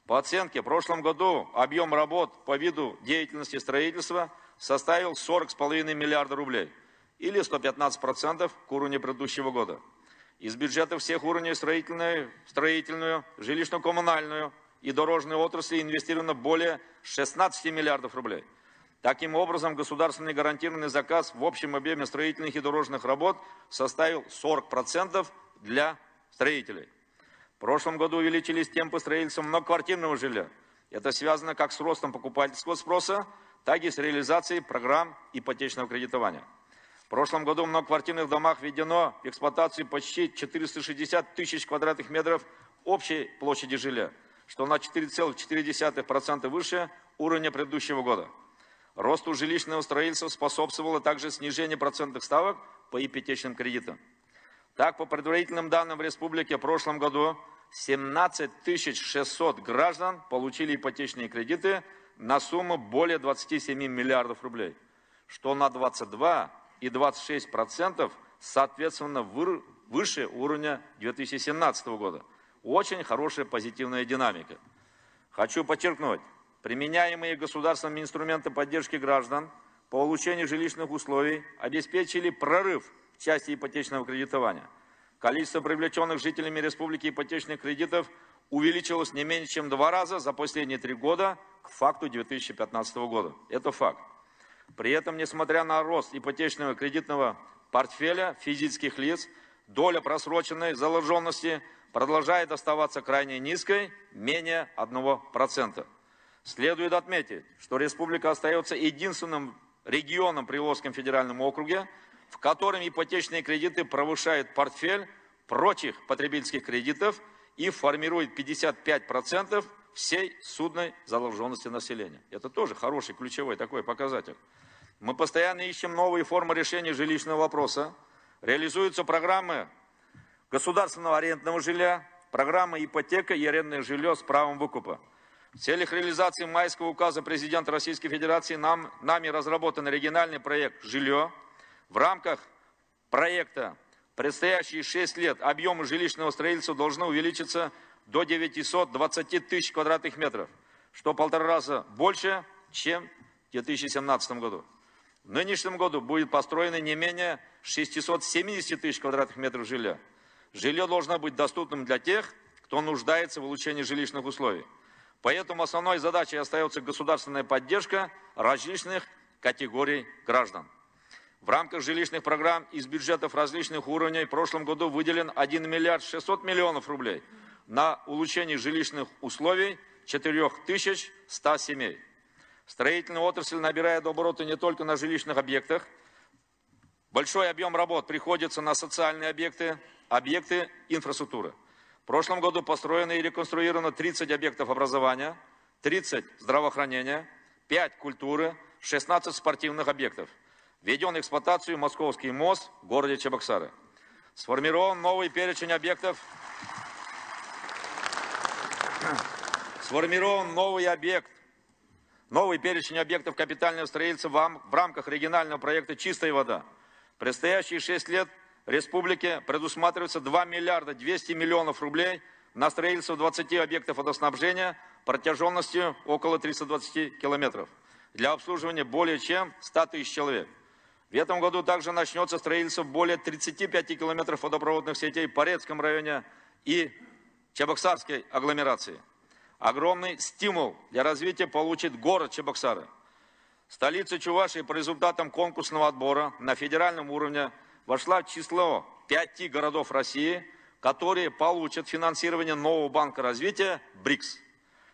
По оценке, в прошлом году объем работ по виду деятельности строительства составил 40,5 миллиарда рублей, или 115% к уровню предыдущего года. Из бюджета всех уровней строительную, жилищно-коммунальную и дорожную отрасли инвестировано более 16 миллиардов рублей. Таким образом, государственный гарантированный заказ в общем объеме строительных и дорожных работ составил 40% для строителей. В прошлом году увеличились темпы строительства многоквартирного жилья. Это связано как с ростом покупательского спроса, так и с реализацией программ ипотечного кредитования. В прошлом году в многоквартирных домах введено в эксплуатацию почти 460 тысяч квадратных метров общей площади жилья, что на 4,4% выше уровня предыдущего года. Росту жилищного строительства способствовало также снижение процентных ставок по ипотечным кредитам. Так, по предварительным данным в республике в прошлом году 17 600 граждан получили ипотечные кредиты на сумму более 27 миллиардов рублей, что на 22 и 26% соответственно выше уровня 2017 года. Очень хорошая позитивная динамика. Хочу подчеркнуть, применяемые государством инструменты поддержки граждан по улучшению жилищных условий обеспечили прорыв в части ипотечного кредитования. Количество привлеченных жителями республики ипотечных кредитов увеличилось не менее чем в 2 раза за последние 3 года к факту 2015 года. Это факт. При этом, несмотря на рост ипотечного кредитного портфеля физических лиц, доля просроченной заложенности продолжает оставаться крайне низкой, менее 1%. Следует отметить, что республика остается единственным регионом при Приволжском федеральном округе, в котором ипотечные кредиты превышают портфель прочих потребительских кредитов и формируют 55% всей судной заложенности населения. Это тоже хороший ключевой такой показатель. Мы постоянно ищем новые формы решения жилищного вопроса. Реализуются программы государственного арендного жилья, программы ипотека и арендное жилье с правом выкупа. В целях реализации майского указа президента Российской Федерации нами разработан региональный проект «Жилье». В рамках проекта предстоящие 6 лет объемы жилищного строительства должны увеличиться до 920 тысяч квадратных метров, что в 1,5 раза больше, чем в 2017 году. В нынешнем году будет построено не менее 670 тысяч квадратных метров жилья. Жилье должно быть доступным для тех, кто нуждается в улучшении жилищных условий. Поэтому основной задачей остается государственная поддержка различных категорий граждан. В рамках жилищных программ из бюджетов различных уровней в прошлом году выделен 1 миллиард 600 миллионов рублей на улучшение жилищных условий 4100 семей. Строительная отрасль набирает обороты не только на жилищных объектах. Большой объем работ приходится на социальные объекты, объекты инфраструктуры. В прошлом году построено и реконструировано 30 объектов образования, 30 здравоохранения, 5 культуры, 16 спортивных объектов. Введен в эксплуатацию Московский мост в городе Чебоксары. Сформирован новый перечень объектов. Новый перечень объектов капитального строительства в рамках регионального проекта «Чистая вода». В предстоящие 6 лет республике предусматривается 2 миллиарда 200 миллионов рублей на строительство 20 объектов водоснабжения протяженностью около 320 километров для обслуживания более чем 100 тысяч человек. В этом году также начнется строительство более 35 километров водопроводных сетей в Порецком районе и Чебоксарской агломерации. Огромный стимул для развития получит город Чебоксары. Столица Чувашии по результатам конкурсного отбора на федеральном уровне вошла в число 5 городов России, которые получат финансирование нового банка развития БРИКС.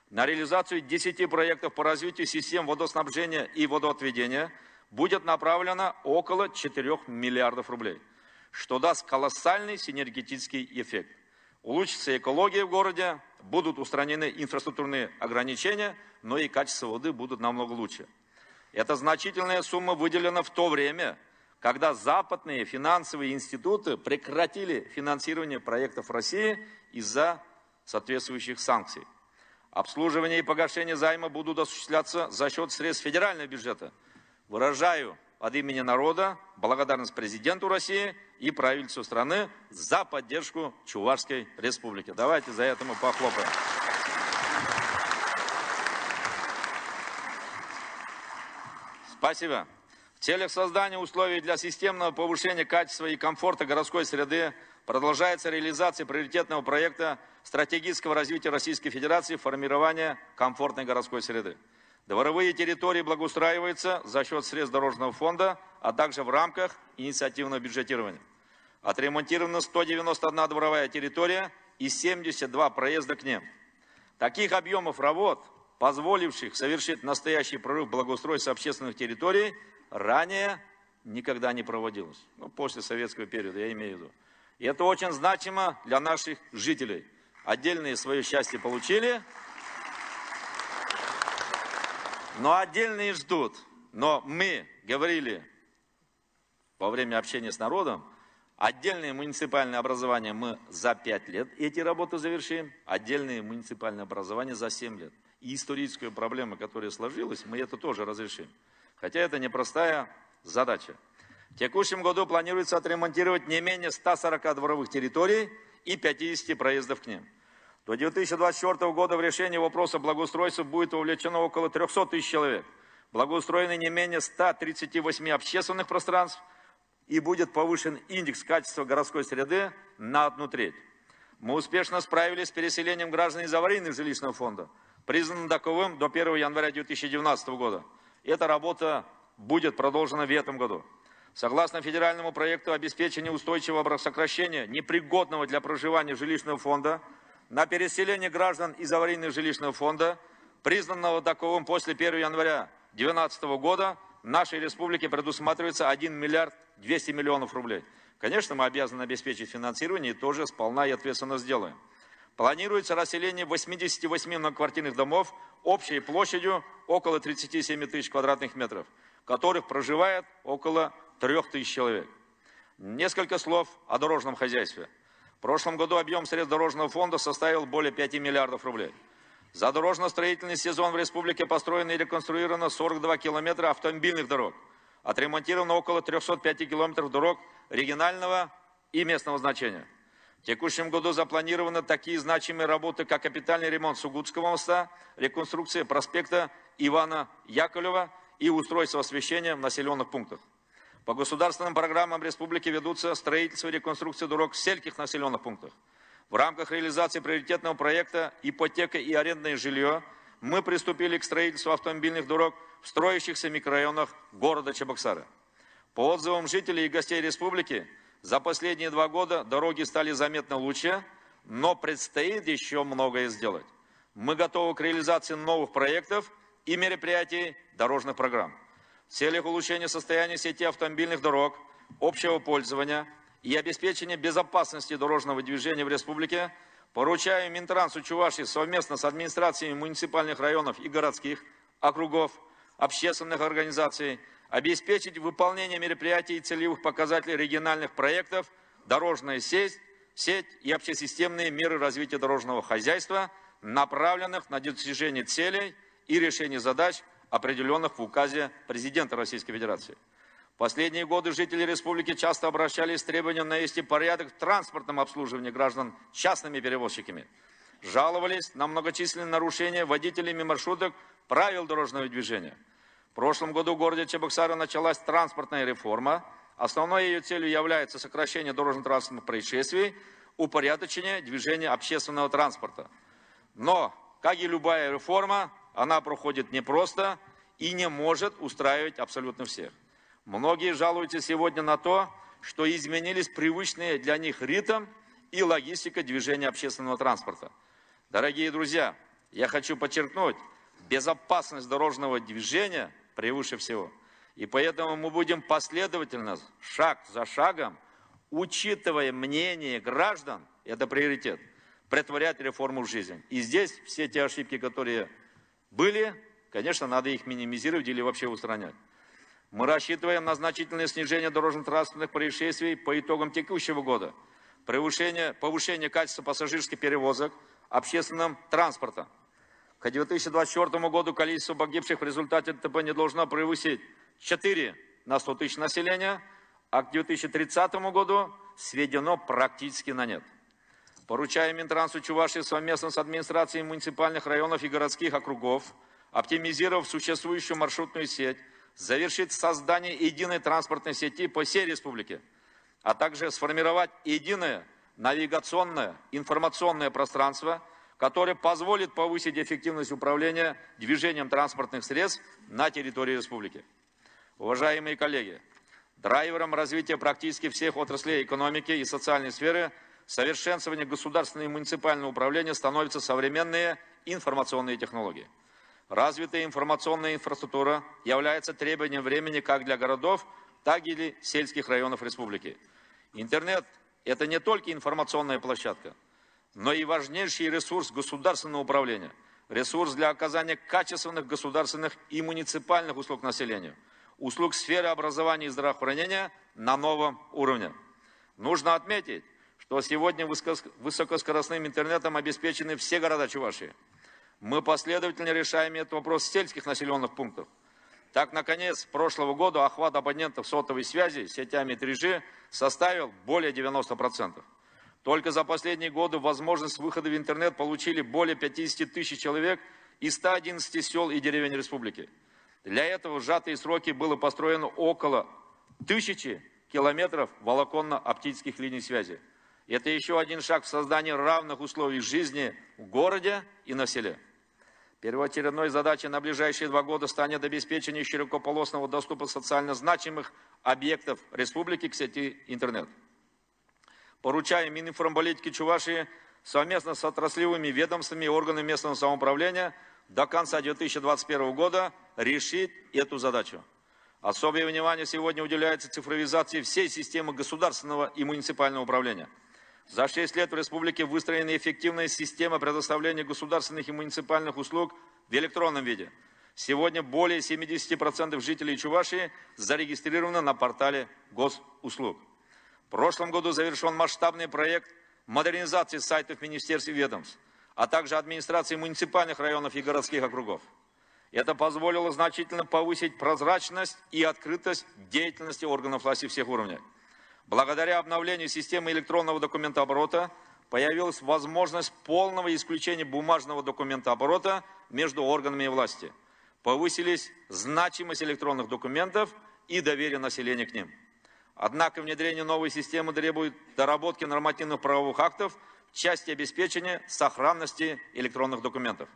На реализацию 10 проектов по развитию систем водоснабжения и водоотведения будет направлено около 4 миллиардов рублей, что даст колоссальный синергетический эффект. Улучшится экология в городе, будут устранены инфраструктурные ограничения, но и качество воды будет намного лучше. Эта значительная сумма выделена в то время, когда западные финансовые институты прекратили финансирование проектов в России из-за соответствующих санкций. Обслуживание и погашение займа будут осуществляться за счет средств федерального бюджета. Выражаю от имени народа благодарность президенту России и правительству страны за поддержку Чувашской республики. Давайте за это мы похлопаем. Спасибо. В целях создания условий для системного повышения качества и комфорта городской среды продолжается реализация приоритетного проекта стратегического развития Российской Федерации формирования комфортной городской среды. Дворовые территории благоустраиваются за счет средств дорожного фонда, а также в рамках инициативного бюджетирования. Отремонтирована 191 дворовая территория и 72 проезда к ним. Таких объемов работ, позволивших совершить настоящий прорыв благоустройства общественных территорий, ранее никогда не проводилось. После советского периода, я имею в виду. И это очень значимо для наших жителей. Отдельные свое счастье получили, но отдельные ждут. Но мы говорили во время общения с народом, отдельные муниципальные образования мы за 5 лет эти работы завершим, отдельные муниципальные образования за 7 лет. И историческую проблему, которая сложилась, мы это тоже разрешим. Хотя это непростая задача. В текущем году планируется отремонтировать не менее 140 дворовых территорий и 50 проездов к ним. До 2024 года в решении вопроса благоустройства будет вовлечено около 300 тысяч человек. Благоустроены не менее 138 общественных пространств и будет повышен индекс качества городской среды на 1/3. Мы успешно справились с переселением граждан из аварийного жилищного фонда, признанным таковым до 1 января 2019 года. Эта работа будет продолжена в этом году. Согласно федеральному проекту обеспечения устойчивого сокращения непригодного для проживания жилищного фонда, на переселение граждан из аварийного жилищного фонда, признанного таковым после 1 января 2019 года, в нашей республике предусматривается 1 миллиард 200 миллионов рублей. Конечно, мы обязаны обеспечить финансирование и тоже сполна и ответственно сделаем. Планируется расселение 88 многоквартирных домов общей площадью около 37 тысяч квадратных метров, в которых проживает около 3 тысяч человек. Несколько слов о дорожном хозяйстве. В прошлом году объем средств дорожного фонда составил более 5 миллиардов рублей. За дорожно-строительный сезон в республике построено и реконструировано 42 километра автомобильных дорог. Отремонтировано около 305 километров дорог регионального и местного значения. В текущем году запланированы такие значимые работы, как капитальный ремонт Сугутского моста, реконструкция проспекта Ивана Яковлева и устройство освещения в населенных пунктах. По государственным программам республики ведутся строительство и реконструкция дорог в сельских населенных пунктах. В рамках реализации приоритетного проекта «Ипотека и арендное жилье» мы приступили к строительству автомобильных дорог в строящихся микрорайонах города Чебоксары. По отзывам жителей и гостей республики, за последние 2 года дороги стали заметно лучше, но предстоит еще многое сделать. Мы готовы к реализации новых проектов и мероприятий дорожных программ. В целях улучшения состояния сети автомобильных дорог, общего пользования и обеспечения безопасности дорожного движения в республике поручаю Минтрансу Чувашии совместно с администрациями муниципальных районов и городских округов, общественных организаций обеспечить выполнение мероприятий и целевых показателей региональных проектов, дорожная сеть и общесистемные меры развития дорожного хозяйства, направленных на достижение целей и решение задач, определенных в указе президента Российской Федерации. В последние годы жители республики часто обращались с требованием навести порядок в транспортном обслуживании граждан частными перевозчиками. Жаловались на многочисленные нарушения водителями маршруток правил дорожного движения. В прошлом году в городе Чебоксары началась транспортная реформа. Основной ее целью является сокращение дорожно-транспортных происшествий, упорядочение движения общественного транспорта. Но, как и любая реформа, она проходит непросто и не может устраивать абсолютно всех. Многие жалуются сегодня на то, что изменились привычные для них ритм и логистика движения общественного транспорта. Дорогие друзья, я хочу подчеркнуть, безопасность дорожного движения превыше всего. И поэтому мы будем последовательно, шаг за шагом, учитывая мнение граждан, это приоритет, претворять реформу в жизнь. И здесь все те ошибки, которые были, конечно, надо их минимизировать или вообще устранять. Мы рассчитываем на значительное снижение дорожно-транспортных происшествий по итогам текущего года, повышение качества пассажирских перевозок общественным транспортом. К 2024 году количество погибших в результате ДТП не должно превысить 4 на 100 тысяч населения, а к 2030 году сведено практически на нет. Поручаем Минтрансу Чувашии совместно с администрацией муниципальных районов и городских округов, оптимизировав существующую маршрутную сеть, завершить создание единой транспортной сети по всей республике, а также сформировать единое навигационное информационное пространство, которое позволит повысить эффективность управления движением транспортных средств на территории республики. Уважаемые коллеги, драйвером развития практически всех отраслей экономики и социальной сферы совершенствования государственного и муниципального управления становятся современные информационные технологии. Развитая информационная инфраструктура является требованием времени как для городов, так и для сельских районов республики. Интернет – это не только информационная площадка, но и важнейший ресурс государственного управления, ресурс для оказания качественных государственных и муниципальных услуг населению, услуг в сфере образования и здравоохранения на новом уровне. Нужно отметить, что сегодня высокоскоростным интернетом обеспечены все города Чувашии. Мы последовательно решаем этот вопрос в сельских населенных пунктах. Так, наконец, с прошлого года охват абонентов сотовой связи сетями 3G составил более 90%. Только за последние годы возможность выхода в интернет получили более 50 тысяч человек из 111 сел и деревень республики. Для этого в сжатые сроки было построено около 1000 километров волоконно-оптических линий связи. Это еще один шаг в создании равных условий жизни в городе и на селе. Первоочередной задачей на ближайшие 2 года станет обеспечение широкополосного доступа социально значимых объектов республики к сети интернет. Поручаем Мининформполитики Чувашии совместно с отраслевыми ведомствами и органами местного самоуправления до конца 2021 года решить эту задачу. Особое внимание сегодня уделяется цифровизации всей системы государственного и муниципального управления. За 6 лет в республике выстроена эффективная система предоставления государственных и муниципальных услуг в электронном виде. Сегодня более 70% жителей Чувашии зарегистрировано на портале госуслуг. В прошлом году завершен масштабный проект модернизации сайтов министерств и ведомств. а также администрации муниципальных районов и городских округов. Это позволило значительно повысить прозрачность и открытость деятельности органов власти всех уровней. Благодаря обновлению системы электронного документооборота появилась возможность полного исключения бумажного документооборота между органами власти. Повысились значимость электронных документов и доверие населения к ним. Однако внедрение новой системы требует доработки нормативных правовых актов в части обеспечения сохранности электронных документов.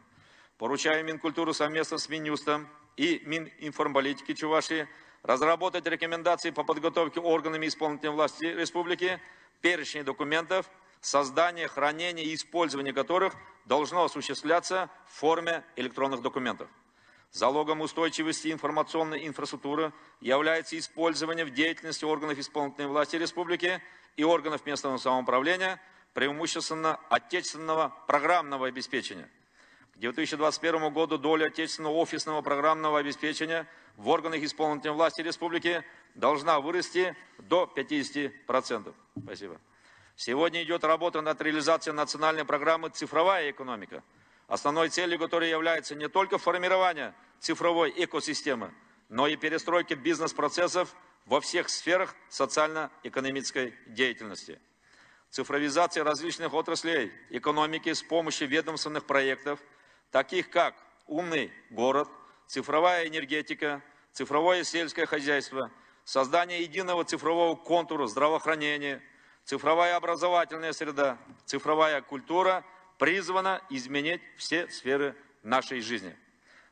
Поручаю Минкультуру совместно с Минюстом и Мининформполитики Чувашии разработать рекомендации по подготовке органами исполнительной власти республики перечней документов, создание, хранение и использование которых должно осуществляться в форме электронных документов. Залогом устойчивости информационной инфраструктуры является использование в деятельности органов исполнительной власти республики и органов местного самоуправления преимущественно отечественного программного обеспечения. К 2021 году доля отечественного офисного программного обеспечения в органах исполнительной власти республики должна вырасти до 50%. Спасибо. Сегодня идет работа над реализацией национальной программы «Цифровая экономика», основной целью которой является не только формирование цифровой экосистемы, но и перестройка бизнес-процессов во всех сферах социально-экономической деятельности. Цифровизация различных отраслей экономики с помощью ведомственных проектов, таких как «Умный город», «Цифровая энергетика», «Цифровое сельское хозяйство», создание единого цифрового контура здравоохранения, цифровая образовательная среда, цифровая культура призвана изменить все сферы нашей жизни.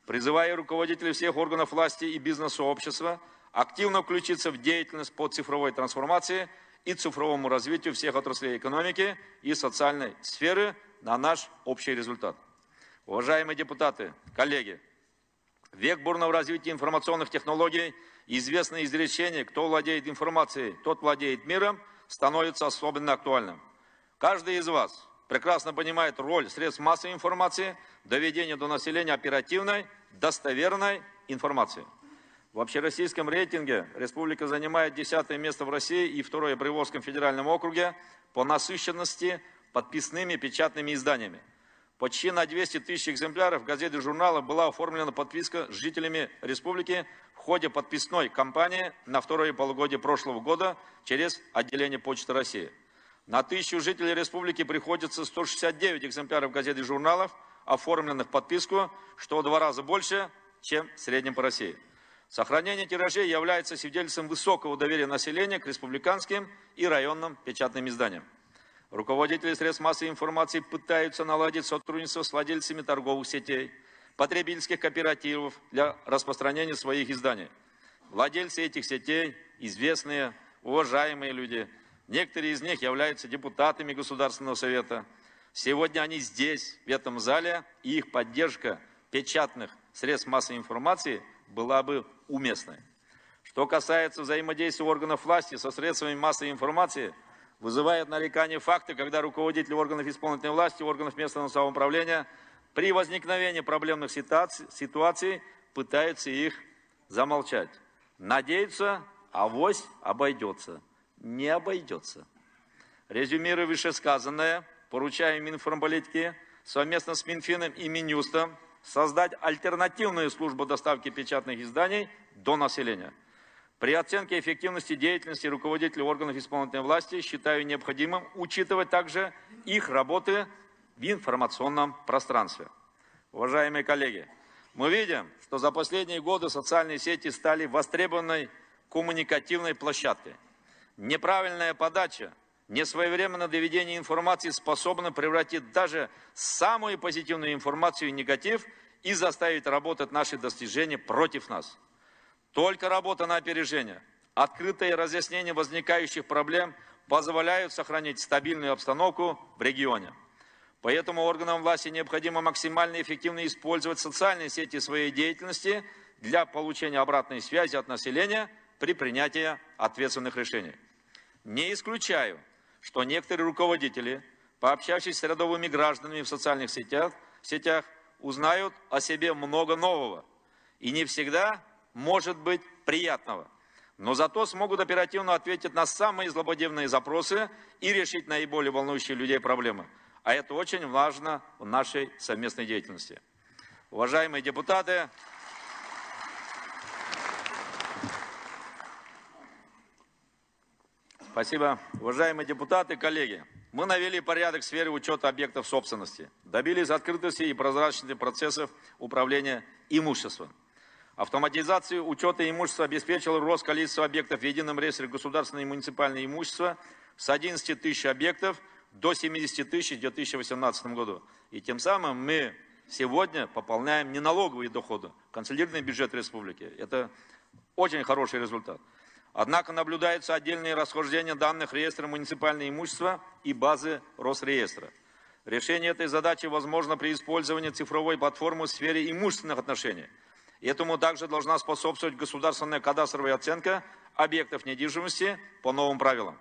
Призываю руководителей всех органов власти и бизнес-сообщества активно включиться в деятельность по цифровой трансформации и цифровому развитию всех отраслей экономики и социальной сферы на наш общий результат. Уважаемые депутаты, коллеги, в век бурного развития информационных технологий известное изречение «кто владеет информацией, тот владеет миром» становится особенно актуальным. Каждый из вас прекрасно понимает роль средств массовой информации в доведении до населения оперативной, достоверной информации. В общероссийском рейтинге республика занимает 10-е место в России и 2-е в Приволжском федеральном округе по насыщенности подписными печатными изданиями. Почти на 200 тысяч экземпляров газет и журналов была оформлена подписка с жителями республики в ходе подписной кампании на второе полугодие прошлого года через отделение Почты России. На 1000 жителей республики приходится 169 экземпляров газет и журналов, оформленных в подписку, что в 2 раза больше, чем в среднем по России. Сохранение тиражей является свидетельством высокого доверия населения к республиканским и районным печатным изданиям. Руководители средств массовой информации пытаются наладить сотрудничество с владельцами торговых сетей, потребительских кооперативов для распространения своих изданий. Владельцы этих сетей – известные, уважаемые люди. Некоторые из них являются депутатами Государственного совета. Сегодня они здесь, в этом зале, и их поддержка печатных средств массовой информации была бы уместной. Что касается взаимодействия органов власти со средствами массовой информации, вызывает нарекание факты, когда руководители органов исполнительной власти, органов местного самоуправления при возникновении проблемных ситуаций пытаются их замолчать. Надеются, авось обойдется. Не обойдется. Резюмируя вышесказанное, поручаю Мининформполитике совместно с Минфином и Минюстом создать альтернативную службу доставки печатных изданий до населения. При оценке эффективности деятельности руководителей органов исполнительной власти считаю необходимым учитывать также их работы в информационном пространстве. Уважаемые коллеги, мы видим, что за последние годы социальные сети стали востребованной коммуникативной площадкой. Неправильная подача, несвоевременное доведение информации способны превратить даже самую позитивную информацию в негатив и заставить работать наши достижения против нас. Только работа на опережение, открытое разъяснение возникающих проблем позволяют сохранить стабильную обстановку в регионе. Поэтому органам власти необходимо максимально эффективно использовать социальные сети своей деятельности для получения обратной связи от населения при принятии ответственных решений. Не исключаю, что некоторые руководители, пообщавшись с рядовыми гражданами в социальных сетях, узнают о себе много нового и не всегда может быть приятного, но зато смогут оперативно ответить на самые злободневные запросы и решить наиболее волнующие людей проблемы. А это очень важно в нашей совместной деятельности. Уважаемые депутаты, спасибо. Уважаемые депутаты, коллеги, мы навели порядок в сфере учета объектов собственности, добились открытости и прозрачности процессов управления имуществом. Автоматизация учета имущества обеспечила рост количества объектов в едином реестре государственного и муниципального имущества с 11 тысяч объектов до 70 тысяч в 2018 году. И тем самым мы сегодня пополняем неналоговые доходы, консолидированный бюджет республики. Это очень хороший результат. Однако наблюдаются отдельные расхождения данных реестра муниципального имущества и базы Росреестра. Решение этой задачи возможно при использовании цифровой платформы в сфере имущественных отношений. Этому также должна способствовать государственная кадастровая оценка объектов недвижимости по новым правилам.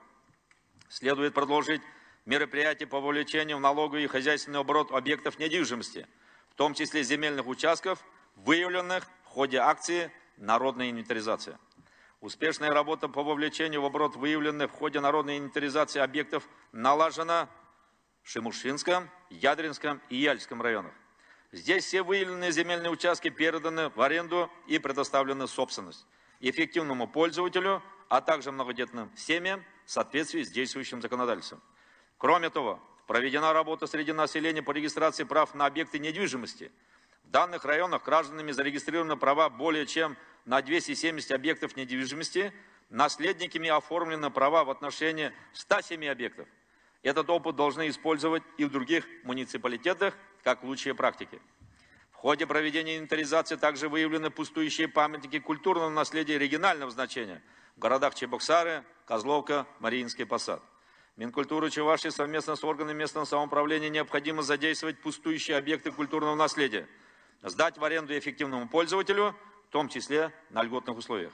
Следует продолжить мероприятия по вовлечению в налоговый и хозяйственный оборот объектов недвижимости, в том числе земельных участков, выявленных в ходе акции «Народная инвентаризация». Успешная работа по вовлечению в оборот выявленных в ходе народной инвентаризации объектов налажена в Шимушинском, Ядринском и Яльском районах. Здесь все выявленные земельные участки переданы в аренду и предоставлены в собственность эффективному пользователю, а также многодетным семьям в соответствии с действующим законодательством. Кроме того, проведена работа среди населения по регистрации прав на объекты недвижимости. В данных районах гражданами зарегистрированы права более чем на 270 объектов недвижимости, наследниками оформлены права в отношении 107 объектов. Этот опыт должны использовать и в других муниципалитетах, как лучшие практики. В ходе проведения инвентаризации также выявлены пустующие памятники культурного наследия регионального значения в городах Чебоксары, Козловка, Мариинский Посад. Минкультуры Чувашии совместно с органами местного самоуправления необходимо задействовать пустующие объекты культурного наследия, сдать в аренду эффективному пользователю, в том числе на льготных условиях.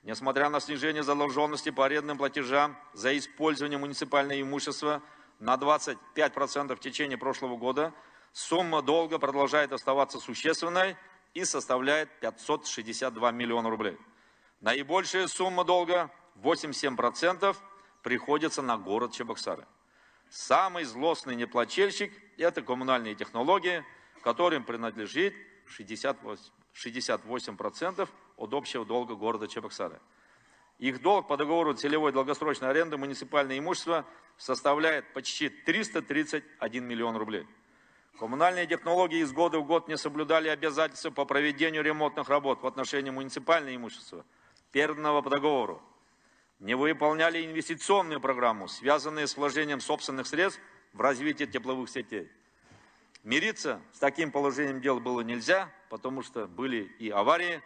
Несмотря на снижение задолженности по арендным платежам за использование муниципального имущества на 25% в течение прошлого года, сумма долга продолжает оставаться существенной и составляет 562 миллиона рублей. Наибольшая сумма долга, 87%, приходится на город Чебоксары. Самый злостный неплательщик – это коммунальные технологии, которым принадлежит 68% от общего долга города Чебоксары. Их долг по договору целевой долгосрочной аренды муниципального имущества составляет почти 331 миллион рублей. Коммунальные технологии из года в год не соблюдали обязательства по проведению ремонтных работ в отношении муниципального имущества, переданного по договору. Не выполняли инвестиционную программу, связанную с вложением собственных средств в развитие тепловых сетей. Мириться с таким положением дел было нельзя, потому что были и аварии.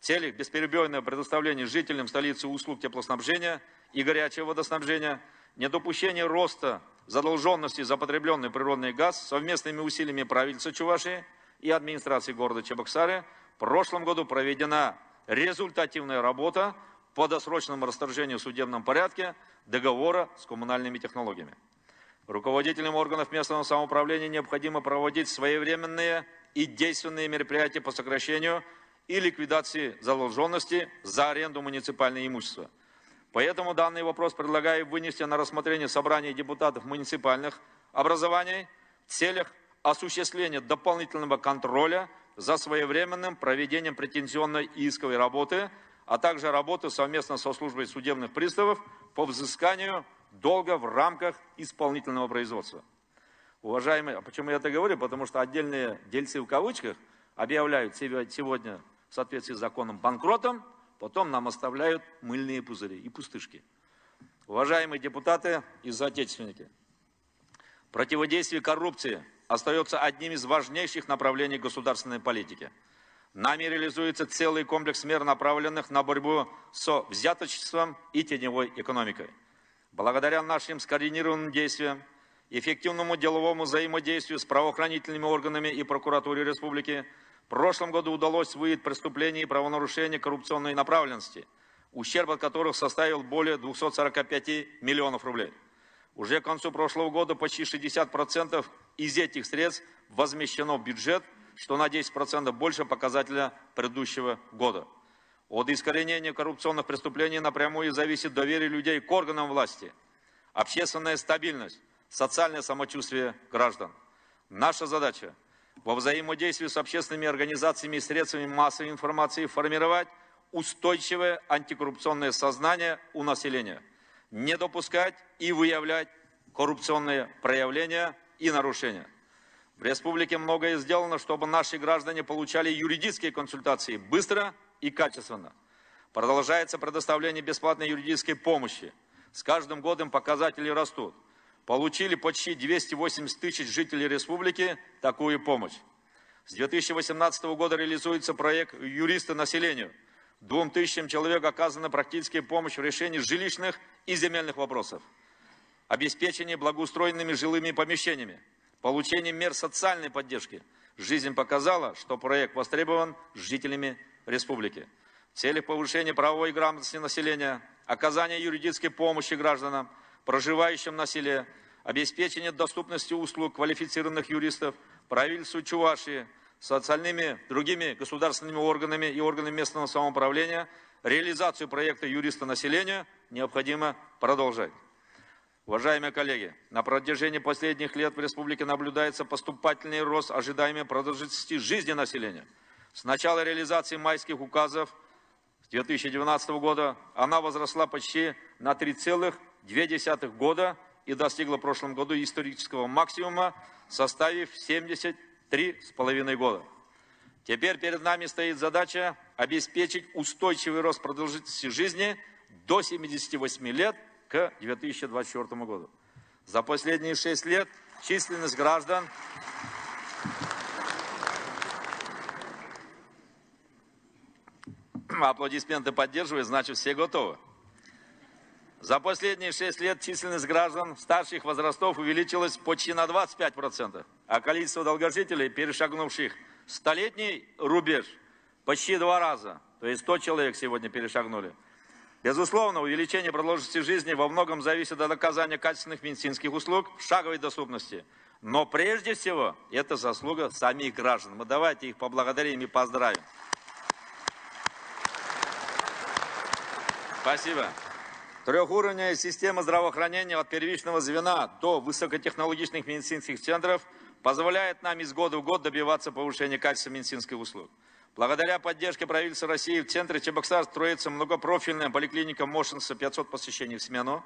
В целях бесперебойного предоставления жителям столицы услуг теплоснабжения и горячего водоснабжения, недопущение роста задолженности за потребленный природный газ совместными усилиями правительства Чувашии и администрации города Чебоксары в прошлом году проведена результативная работа по досрочному расторжению в судебном порядке договора с коммунальными технологиями. Руководителям органов местного самоуправления необходимо проводить своевременные и действенные мероприятия по сокращению и ликвидации задолженности за аренду муниципального имущества. Поэтому данный вопрос предлагаю вынести на рассмотрение собрания депутатов муниципальных образований в целях осуществления дополнительного контроля за своевременным проведением претензионной и исковой работы, а также работы совместно со службой судебных приставов по взысканию долга в рамках исполнительного производства. Уважаемые, почему я это говорю? Потому что отдельные дельцы в кавычках объявляют сегодня в соответствии с законом банкротом, потом нам оставляют мыльные пузыри и пустышки. Уважаемые депутаты и соотечественники, противодействие коррупции остается одним из важнейших направлений государственной политики. Нами реализуется целый комплекс мер, направленных на борьбу со взяточеством и теневой экономикой. Благодаря нашим скоординированным действиям, эффективному деловому взаимодействию с правоохранительными органами и прокуратурой республики, в прошлом году удалось выявить преступления и правонарушения коррупционной направленности, ущерб от которых составил более 245 миллионов рублей. Уже к концу прошлого года почти 60% из этих средств возмещено в бюджет, что на 10% больше показателя предыдущего года. От искоренения коррупционных преступлений напрямую зависит доверие людей к органам власти, общественная стабильность, социальное самочувствие граждан. Наша задача во взаимодействии с общественными организациями и средствами массовой информации формировать устойчивое антикоррупционное сознание у населения, не допускать и выявлять коррупционные проявления и нарушения. В республике многое сделано, чтобы наши граждане получали юридические консультации быстро и качественно. Продолжается предоставление бесплатной юридической помощи. С каждым годом показатели растут. Получили почти 280 тысяч жителей республики такую помощь. С 2018 года реализуется проект «Юристы населению». 2000 человек оказана практическая помощь в решении жилищных и земельных вопросов, обеспечение благоустроенными жилыми помещениями, получение мер социальной поддержки. Жизнь показала, что проект востребован жителями республики. В целях повышения правовой грамотности населения, оказания юридической помощи гражданам, проживающим на селе, обеспечение доступности услуг квалифицированных юристов, правительству Чувашии, социальными другими государственными органами и органами местного самоуправления, реализацию проекта «Юристы населения» необходимо продолжать. Уважаемые коллеги, на протяжении последних лет в республике наблюдается поступательный рост ожидаемой продолжительности жизни населения. С начала реализации майских указов с 2012 года она возросла почти на 3,2 года и достигла в прошлом году исторического максимума, составив 73,5 года. Теперь перед нами стоит задача обеспечить устойчивый рост продолжительности жизни до 78 лет к 2024 году. За последние 6 лет численность граждан аплодисменты поддерживают, значит все готовы. За последние 6 лет численность граждан старших возрастов увеличилась почти на 25%, а количество долгожителей, перешагнувших столетний рубеж, почти 2 раза, то есть 100 человек сегодня перешагнули. Безусловно, увеличение продолжительности жизни во многом зависит от оказания качественных медицинских услуг в шаговой доступности. Но прежде всего, это заслуга самих граждан. Мы давайте их поблагодарим и поздравим. Спасибо. Трехуровневая система здравоохранения от первичного звена до высокотехнологичных медицинских центров позволяет нам из года в год добиваться повышения качества медицинских услуг. Благодаря поддержке правительства России в центре Чебоксар строится многопрофильная поликлиника мощностью 500 посещений в смену.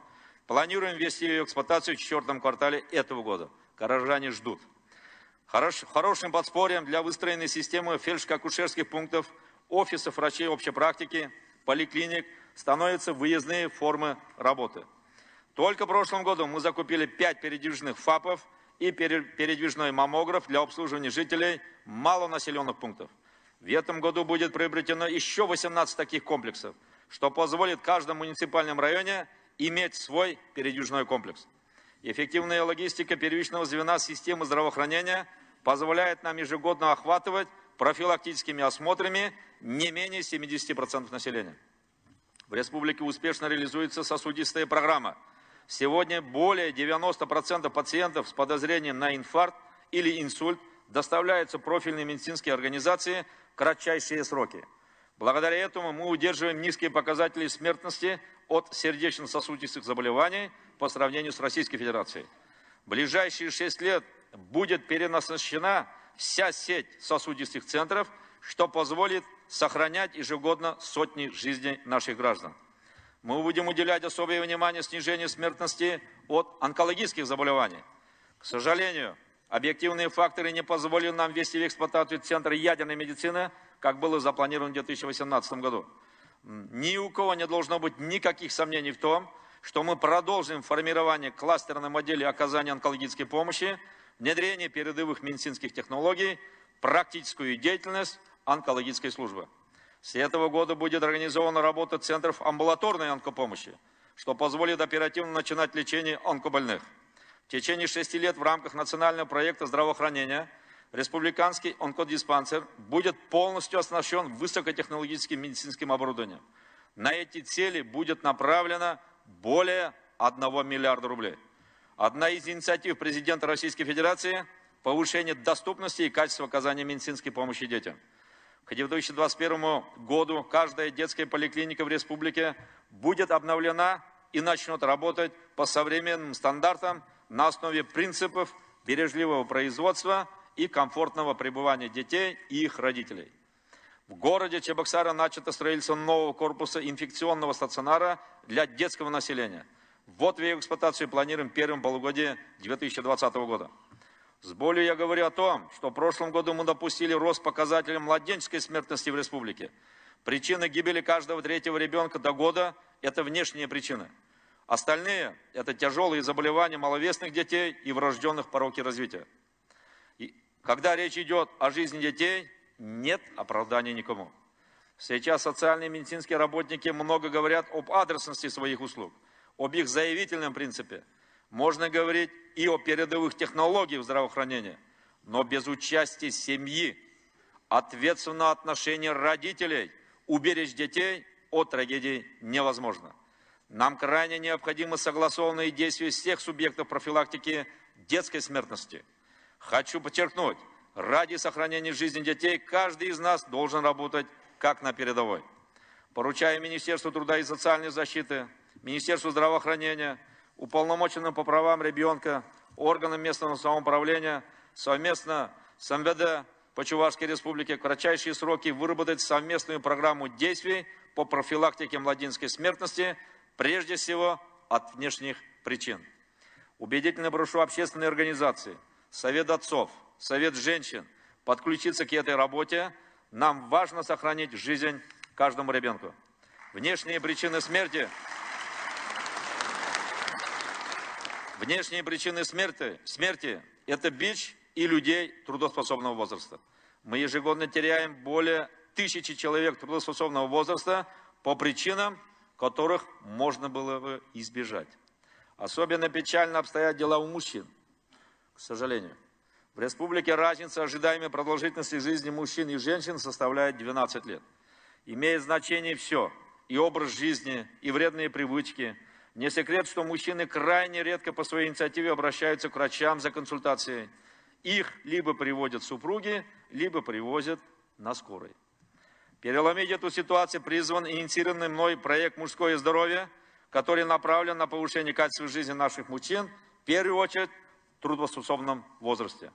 Планируем ввести ее в эксплуатацию в 4-м квартале этого года. Горожане ждут. Хорошим подспорьем для выстроенной системы фельдшерско-акушерских пунктов, офисов врачей общей практики, поликлиник становятся выездные формы работы. Только в прошлом году мы закупили 5 передвижных ФАПов и передвижной маммограф для обслуживания жителей малонаселенных пунктов. В этом году будет приобретено еще 18 таких комплексов, что позволит в каждом муниципальном районе иметь свой передвижной комплекс. Эффективная логистика первичного звена системы здравоохранения позволяет нам ежегодно охватывать профилактическими осмотрами не менее 70% населения. В республике успешно реализуется сосудистая программа. Сегодня более 90% пациентов с подозрением на инфаркт или инсульт доставляются в профильные медицинские организации в кратчайшие сроки. Благодаря этому мы удерживаем низкие показатели смертности от сердечно-сосудистых заболеваний по сравнению с Российской Федерацией. В ближайшие 6 лет будет перенасыщена вся сеть сосудистых центров, что позволит сохранять ежегодно сотни жизней наших граждан. Мы будем уделять особое внимание снижению смертности от онкологических заболеваний. К сожалению, объективные факторы не позволили нам ввести в эксплуатацию Центр ядерной медицины, как было запланировано в 2018 году. Ни у кого не должно быть никаких сомнений в том, что мы продолжим формирование кластерной модели оказания онкологической помощи, внедрение передовых медицинских технологий, практическую деятельность онкологической службы. С этого года будет организована работа центров амбулаторной онкопомощи, что позволит оперативно начинать лечение онкобольных. В течение 6 лет в рамках национального проекта здравоохранения республиканский онкодиспансер будет полностью оснащен высокотехнологическим медицинским оборудованием. На эти цели будет направлено более 1 миллиарда рублей. Одна из инициатив президента Российской Федерации – повышение доступности и качества оказания медицинской помощи детям. К 2021 году каждая детская поликлиника в республике будет обновлена и начнет работать по современным стандартам на основе принципов бережливого производства и комфортного пребывания детей и их родителей. В городе Чебоксары начато строительство нового корпуса инфекционного стационара для детского населения. Вот в ее эксплуатацию планируем в первом полугодии 2020 года. С болью я говорю о том, что в прошлом году мы допустили рост показателей младенческой смертности в республике. Причина гибели каждого третьего ребенка до года – это внешние причины. Остальные – это тяжелые заболевания маловесных детей и врожденных пороки развития. И когда речь идет о жизни детей, нет оправдания никому. Сейчас социальные и медицинские работники много говорят об адресности своих услуг, об их заявительном принципе. Можно говорить и о передовых технологиях здравоохранения, но без участия семьи, ответственного отношения родителей, уберечь детей от трагедий невозможно. Нам крайне необходимы согласованные действия всех субъектов профилактики детской смертности. Хочу подчеркнуть, ради сохранения жизни детей каждый из нас должен работать как на передовой. Поручаю Министерству труда и социальной защиты, Министерству здравоохранения, уполномоченным по правам ребенка, органам местного самоуправления, совместно с МВД по Чувашской республике в кратчайшие сроки выработать совместную программу действий по профилактике младенческой смертности, прежде всего от внешних причин. Убедительно прошу общественные организации, Совет отцов, Совет женщин подключиться к этой работе. Нам важно сохранить жизнь каждому ребенку. Внешние причины смерти – это бич и людей трудоспособного возраста. Мы ежегодно теряем более 1000 человек трудоспособного возраста по причинам, которых можно было бы избежать. Особенно печально обстоят дела у мужчин, к сожалению. В республике разница ожидаемой продолжительности жизни мужчин и женщин составляет 12 лет. Имеет значение все – и образ жизни, и вредные привычки. Не секрет, что мужчины крайне редко по своей инициативе обращаются к врачам за консультацией. Их либо приводят супруги, либо привозят на скорой. Переломить эту ситуацию призван инициированный мной проект «Мужское здоровье», который направлен на повышение качества жизни наших мужчин, в первую очередь в трудоспособном возрасте.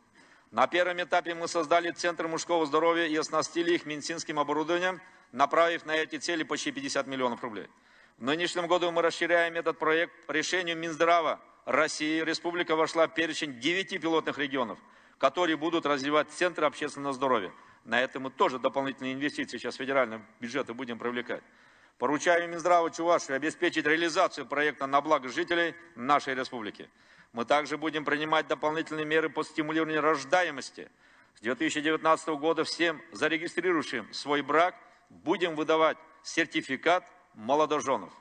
На первом этапе мы создали Центр мужского здоровья и оснастили их медицинским оборудованием, направив на эти цели почти 50 миллионов рублей. В нынешнем году мы расширяем этот проект. По решению Минздрава России республика вошла в перечень 9 пилотных регионов, которые будут развивать центры общественного здоровья. На это мы тоже дополнительные инвестиции сейчас федерального бюджета будем привлекать. Поручаем Минздраву Чувашии обеспечить реализацию проекта на благо жителей нашей республики. Мы также будем принимать дополнительные меры по стимулированию рождаемости. С 2019 года всем зарегистрирующим свой брак будем выдавать сертификат молодоженов.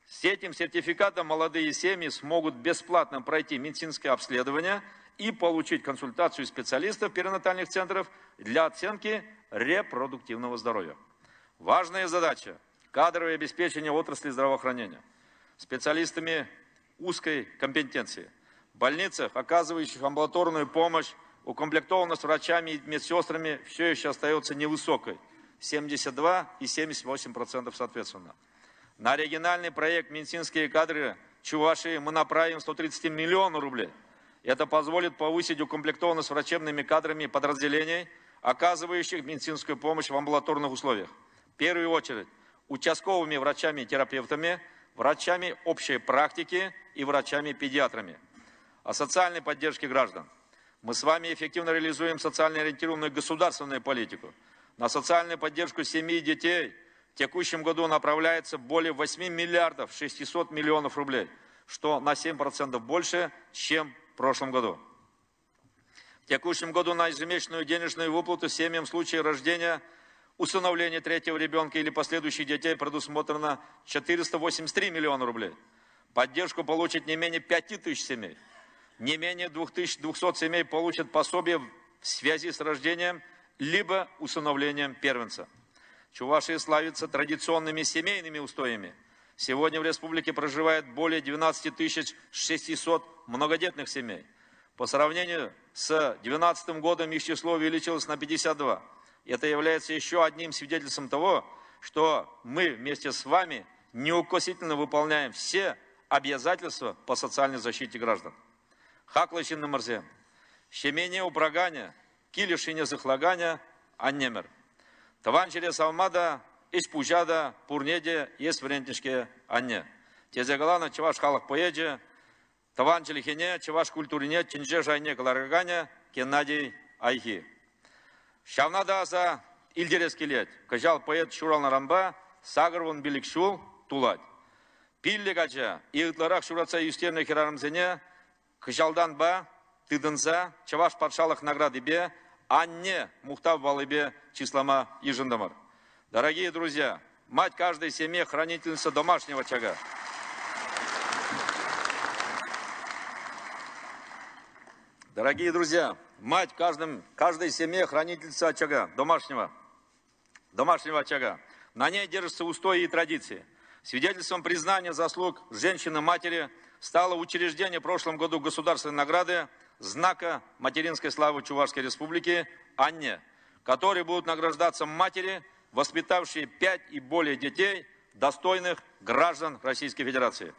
С этим сертификатом молодые семьи смогут бесплатно пройти медицинское обследование и получить консультацию специалистов перинатальных центров для оценки репродуктивного здоровья. Важная задача – кадровое обеспечение отрасли здравоохранения специалистами узкой компетенции. В больницах, оказывающих амбулаторную помощь, укомплектованность врачами и медсестрами все еще остается невысокой – 72 и 78% соответственно. На региональный проект «Медицинские кадры Чувашии» мы направим 130 миллионов рублей. Это позволит повысить укомплектованность врачебными кадрами подразделений, оказывающих медицинскую помощь в амбулаторных условиях. В первую очередь участковыми врачами и терапевтами, врачами общей практики и врачами-педиатрами. О социальной поддержке граждан. Мы с вами эффективно реализуем социально ориентированную государственную политику. На социальную поддержку семьи и детей в текущем году направляется более 8 миллиардов 600 миллионов рублей, что на 7% больше, чем в прошлом году. В текущем году на ежемесячную денежную выплату семьям в случае рождения, усыновления третьего ребенка или последующих детей предусмотрено 483 миллиона рублей. Поддержку получит не менее 5000 семей. Не менее 2200 семей получат пособие в связи с рождением либо усыновлением первенца. Чувашия славится традиционными семейными устоями. Сегодня в республике проживает более 12 600 многодетных семей. По сравнению с 2012 годом их число увеличилось на 52. Это является еще одним свидетельством того, что мы вместе с вами неукоснительно выполняем все обязательства по социальной защите граждан. Хаклышин Марзе. Щемене упрагане, килишине захлагане, аннемер. Таванчере салмада, испужада, пурнеде, есть врентишке анне. Тезегалана, чеваш халах поеде, таванчелихине, чеваш культурине, чинже жайне каларгане, Геннадий Айхи. Шавнадаса илдерес келет, кажал поэт Шурал Нарамба, сагарвон биликшул тулать. Пиллигача, иытларах шураца юстерне херарамзене, кажалдан ба, тыдынса, чаваш патшалых награды бе, анне мухтав балыбе числама ежендамар. Дорогие друзья, мать каждой семьи хранительница домашнего очага. Дорогие друзья, мать каждой семье хранительница очага, домашнего очага. На ней держатся устои и традиции. Свидетельством признания заслуг женщины-матери стало учреждение в прошлом году государственной награды знака материнской славы Чувашской Республики Анне, которые будут награждаться матери, воспитавшие 5 и более детей, достойных граждан Российской Федерации.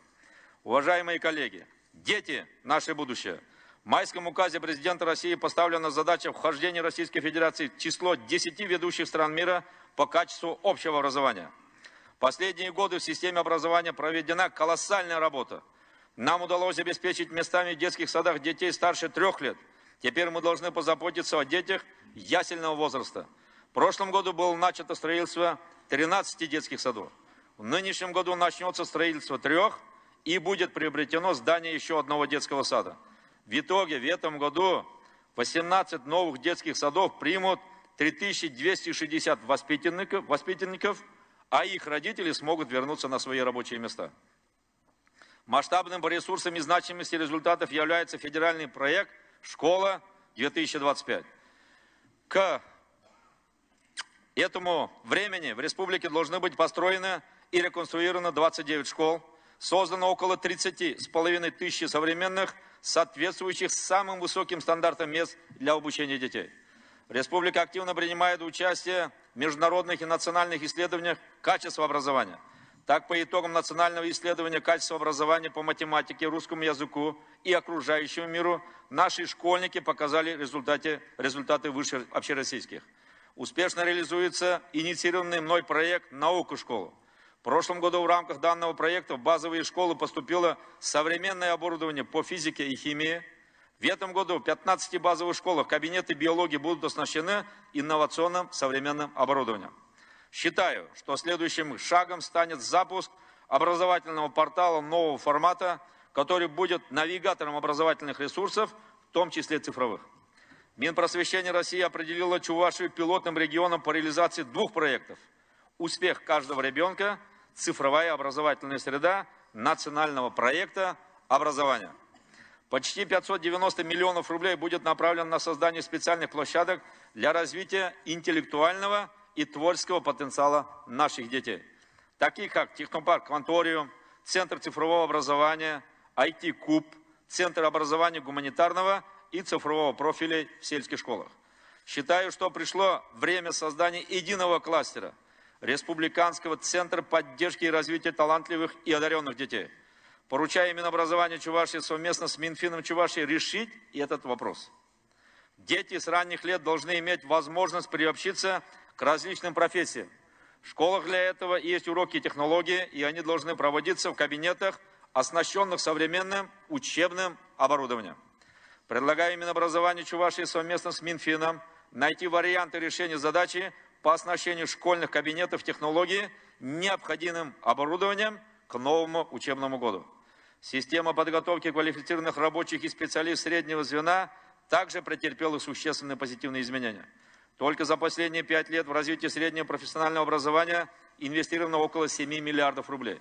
Уважаемые коллеги, дети – наше будущее. В майском указе президента России поставлена задача вхождения Российской Федерации в число 10 ведущих стран мира по качеству общего образования. В последние годы в системе образования проведена колоссальная работа. Нам удалось обеспечить местами в детских садах детей старше 3 лет. Теперь мы должны позаботиться о детях ясельного возраста. В прошлом году было начато строительство 13 детских садов. В нынешнем году начнется строительство 3 и будет приобретено здание еще одного детского сада. В итоге в этом году 18 новых детских садов примут 3260 воспитанников, а их родители смогут вернуться на свои рабочие места. Масштабным по ресурсам и значимости результатов является федеральный проект «Школа-2025». К этому времени в республике должны быть построены и реконструированы 29 школ, создано около 30,5 тысяч современных, соответствующих самым высоким стандартам мест для обучения детей. Республика активно принимает участие в международных и национальных исследованиях качества образования. Так, по итогам национального исследования качества образования по математике, русскому языку и окружающему миру, наши школьники показали результаты выше общероссийских. Успешно реализуется инициированный мной проект «Наука школу». В прошлом году в рамках данного проекта в базовые школы поступило современное оборудование по физике и химии. В этом году в 15 базовых школах кабинеты биологии будут оснащены инновационным современным оборудованием. Считаю, что следующим шагом станет запуск образовательного портала нового формата, который будет навигатором образовательных ресурсов, в том числе цифровых. Минпросвещение России определило Чувашию пилотным регионом по реализации 2 проектов. «Успех каждого ребенка. Цифровая образовательная среда» национального проекта образования. Почти 590 миллионов рублей будет направлено на создание специальных площадок для развития интеллектуального и творческого потенциала наших детей, таких как Технопарк Кванториум, Центр цифрового образования, IT-Куб, Центр образования гуманитарного и цифрового профиля в сельских школах. Считаю, что пришло время создания единого кластера Республиканского центра поддержки и развития талантливых и одаренных детей. Поручаю Минобразованию Чувашии совместно с Минфином Чувашии решить этот вопрос. Дети с ранних лет должны иметь возможность приобщиться к различным профессиям. В школах для этого есть уроки технологии, и они должны проводиться в кабинетах, оснащенных современным учебным оборудованием. Предлагаю Минобразованию Чувашии совместно с Минфином найти варианты решения задачи по оснащению школьных кабинетов технологии необходимым оборудованием к новому учебному году. Система подготовки квалифицированных рабочих и специалистов среднего звена также претерпела существенные позитивные изменения. Только за последние 5 лет в развитие среднего профессионального образования инвестировано около 7 миллиардов рублей.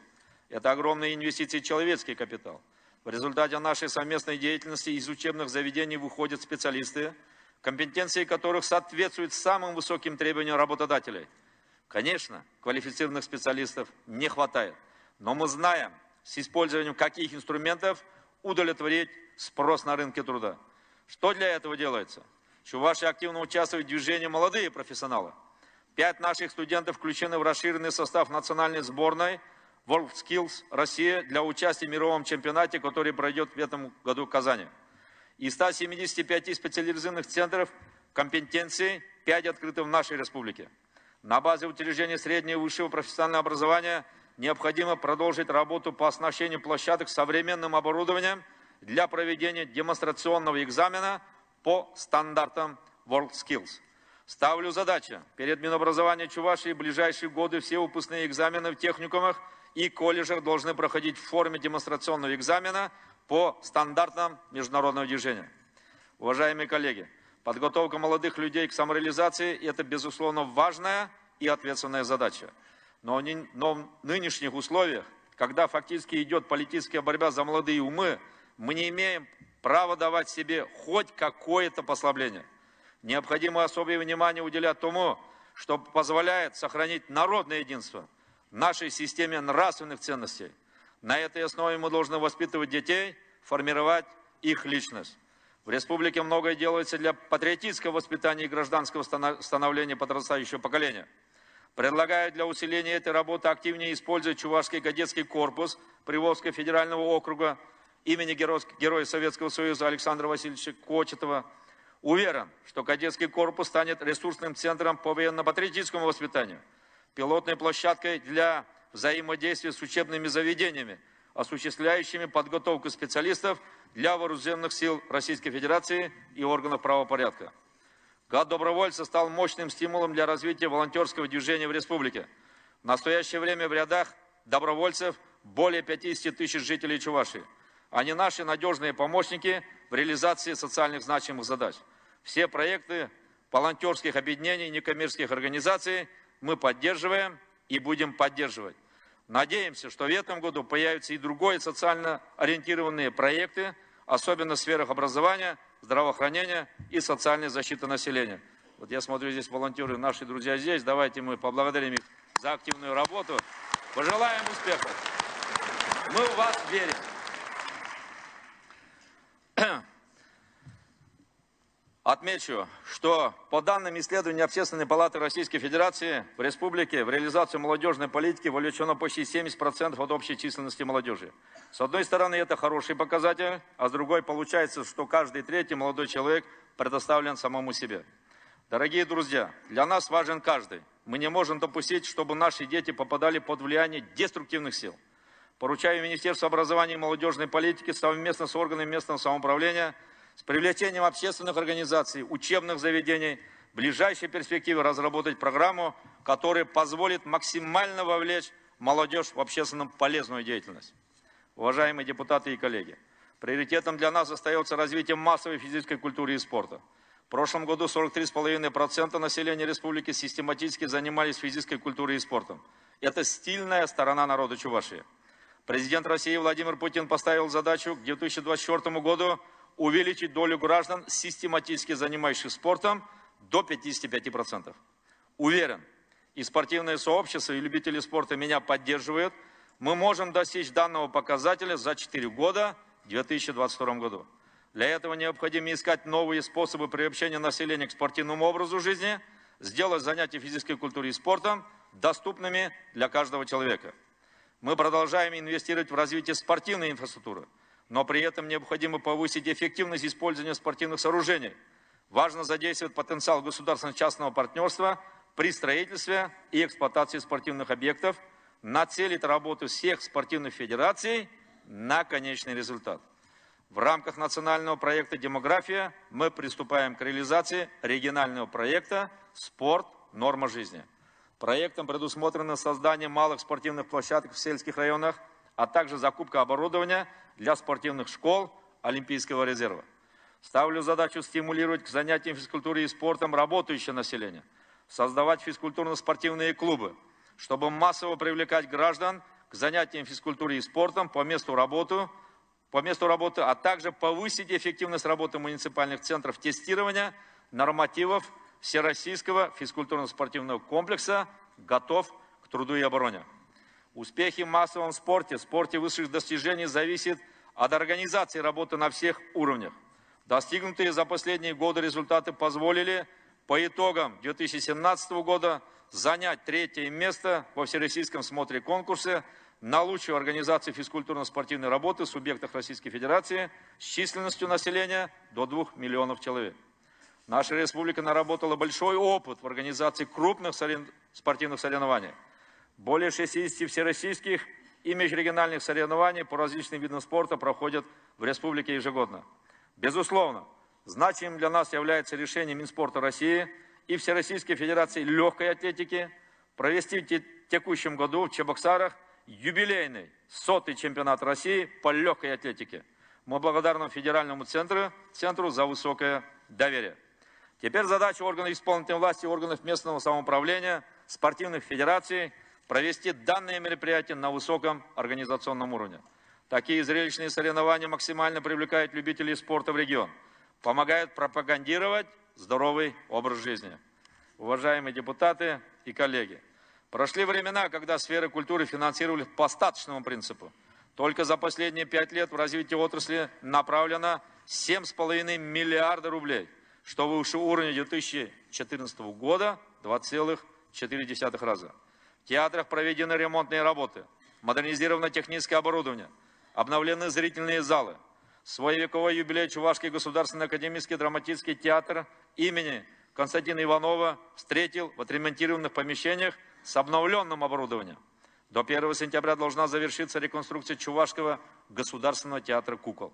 Это огромные инвестиции в человеческий капитал. В результате нашей совместной деятельности из учебных заведений выходят специалисты, компетенции которых соответствуют самым высоким требованиям работодателей. Конечно, квалифицированных специалистов не хватает, но мы знаем, с использованием каких инструментов удовлетворить спрос на рынке труда. Что для этого делается? Чувашия активно участвует в движении «Молодые профессионалы». 5 наших студентов включены в расширенный состав национальной сборной WorldSkills Россия для участия в мировом чемпионате, который пройдет в этом году в Казани. Из 175 специализированных центров компетенций 5 открыты в нашей республике. На базе учреждения среднего и высшего профессионального образования необходимо продолжить работу по оснащению площадок современным оборудованием для проведения демонстрационного экзамена по стандартам WorldSkills. Ставлю задачу перед Минобразованием Чувашии в ближайшие годы все выпускные экзамены в техникумах и колледжах должны проходить в форме демонстрационного экзамена по стандартам международного движения. Уважаемые коллеги, подготовка молодых людей к самореализации – это, безусловно, важная и ответственная задача. Но в нынешних условиях, когда фактически идет политическая борьба за молодые умы, мы не имеем права давать себе хоть какое-то послабление. Необходимо особое внимание уделять тому, что позволяет сохранить народное единство в нашей системе нравственных ценностей. На этой основе мы должны воспитывать детей, формировать их личность. В республике многое делается для патриотического воспитания и гражданского становления подрастающего поколения. Предлагаю для усиления этой работы активнее использовать Чувашский кадетский корпус Приволжского федерального округа имени Героя Советского Союза Александра Васильевича Кочетова. Уверен, что кадетский корпус станет ресурсным центром по военно-патриотическому воспитанию, пилотной площадкой для взаимодействия с учебными заведениями, осуществляющими подготовку специалистов для вооруженных сил Российской Федерации и органов правопорядка. Год добровольца стал мощным стимулом для развития волонтерского движения в республике. В настоящее время в рядах добровольцев более 50 тысяч жителей Чувашии. Они наши надежные помощники в реализации социальных значимых задач. Все проекты волонтерских объединений и некоммерческих организаций мы поддерживаем и будем поддерживать. Надеемся, что в этом году появятся и другие социально ориентированные проекты, особенно в сферах образования, здравоохранения и социальной защиты населения. Вот я смотрю, здесь волонтеры, наши друзья здесь. Давайте мы поблагодарим их за активную работу. Пожелаем успехов. Мы в вас верим. Отмечу, что по данным исследования Общественной палаты Российской Федерации в республике в реализацию молодежной политики вовлечено почти 70% от общей численности молодежи. С одной стороны, это хороший показатель, а с другой получается, что каждый третий молодой человек предоставлен самому себе. Дорогие друзья, для нас важен каждый. Мы не можем допустить, чтобы наши дети попадали под влияние деструктивных сил. Поручаю Министерству образования и молодежной политики совместно с органами местного самоуправления с привлечением общественных организаций, учебных заведений, в ближайшей перспективе разработать программу, которая позволит максимально вовлечь молодежь в общественно полезную деятельность. Уважаемые депутаты и коллеги, приоритетом для нас остается развитие массовой физической культуры и спорта. В прошлом году 43,5% населения республики систематически занимались физической культурой и спортом. Это стильная сторона народа Чувашии. Президент России Владимир Путин поставил задачу к 2024 году увеличить долю граждан, систематически занимающихся спортом, до 55%. Уверен, и спортивное сообщество, и любители спорта меня поддерживают. Мы можем достичь данного показателя за 4 года в 2022 году. Для этого необходимо искать новые способы приобщения населения к спортивному образу жизни, сделать занятия физической культурой и спортом доступными для каждого человека. Мы продолжаем инвестировать в развитие спортивной инфраструктуры, но при этом необходимо повысить эффективность использования спортивных сооружений. Важно задействовать потенциал государственно-частного партнерства при строительстве и эксплуатации спортивных объектов, нацелить работу всех спортивных федераций на конечный результат. В рамках национального проекта «Демография» мы приступаем к реализации регионального проекта «Спорт. Норма жизни». Проектом предусмотрено создание малых спортивных площадок в сельских районах, а также закупка оборудования для спортивных школ Олимпийского резерва. Ставлю задачу стимулировать к занятиям физкультурой и спортом работающее население, создавать физкультурно-спортивные клубы, чтобы массово привлекать граждан к занятиям физкультурой и спортом по месту работы, а также повысить эффективность работы муниципальных центров тестирования нормативов Всероссийского физкультурно-спортивного комплекса «Готов к труду и обороне». Успехи в массовом спорте высших достижений зависят от организации работы на всех уровнях. Достигнутые за последние годы результаты позволили по итогам 2017 года занять 3-е место во всероссийском смотре конкурса на лучшую организацию физкультурно-спортивной работы в субъектах Российской Федерации с численностью населения до 2 миллионов человек. Наша республика наработала большой опыт в организации крупных спортивных соревнований. Более 60 всероссийских и межрегиональных соревнований по различным видам спорта проходят в республике ежегодно. Безусловно, значимым для нас является решение Минспорта России и Всероссийской Федерации легкой атлетики провести в текущем году в Чебоксарах юбилейный 100-й чемпионат России по легкой атлетике. Мы благодарны Федеральному центру за высокое доверие. Теперь задача органов исполнительной власти, органов местного самоуправления, спортивных федераций провести данные мероприятия на высоком организационном уровне. Такие зрелищные соревнования максимально привлекают любителей спорта в регион, помогают пропагандировать здоровый образ жизни. Уважаемые депутаты и коллеги, прошли времена, когда сферы культуры финансировались по остаточному принципу. Только за последние 5 лет в развитие отрасли направлено 7,5 миллиарда рублей, что выше уровня 2014 года 2,4 раза. В театрах проведены ремонтные работы, модернизировано техническое оборудование, обновлены зрительные залы. Свой вековой юбилей Чувашский государственный академический драматический театр имени Константина Иванова встретил в отремонтированных помещениях с обновленным оборудованием. До 1 сентября должна завершиться реконструкция Чувашского государственного театра кукол.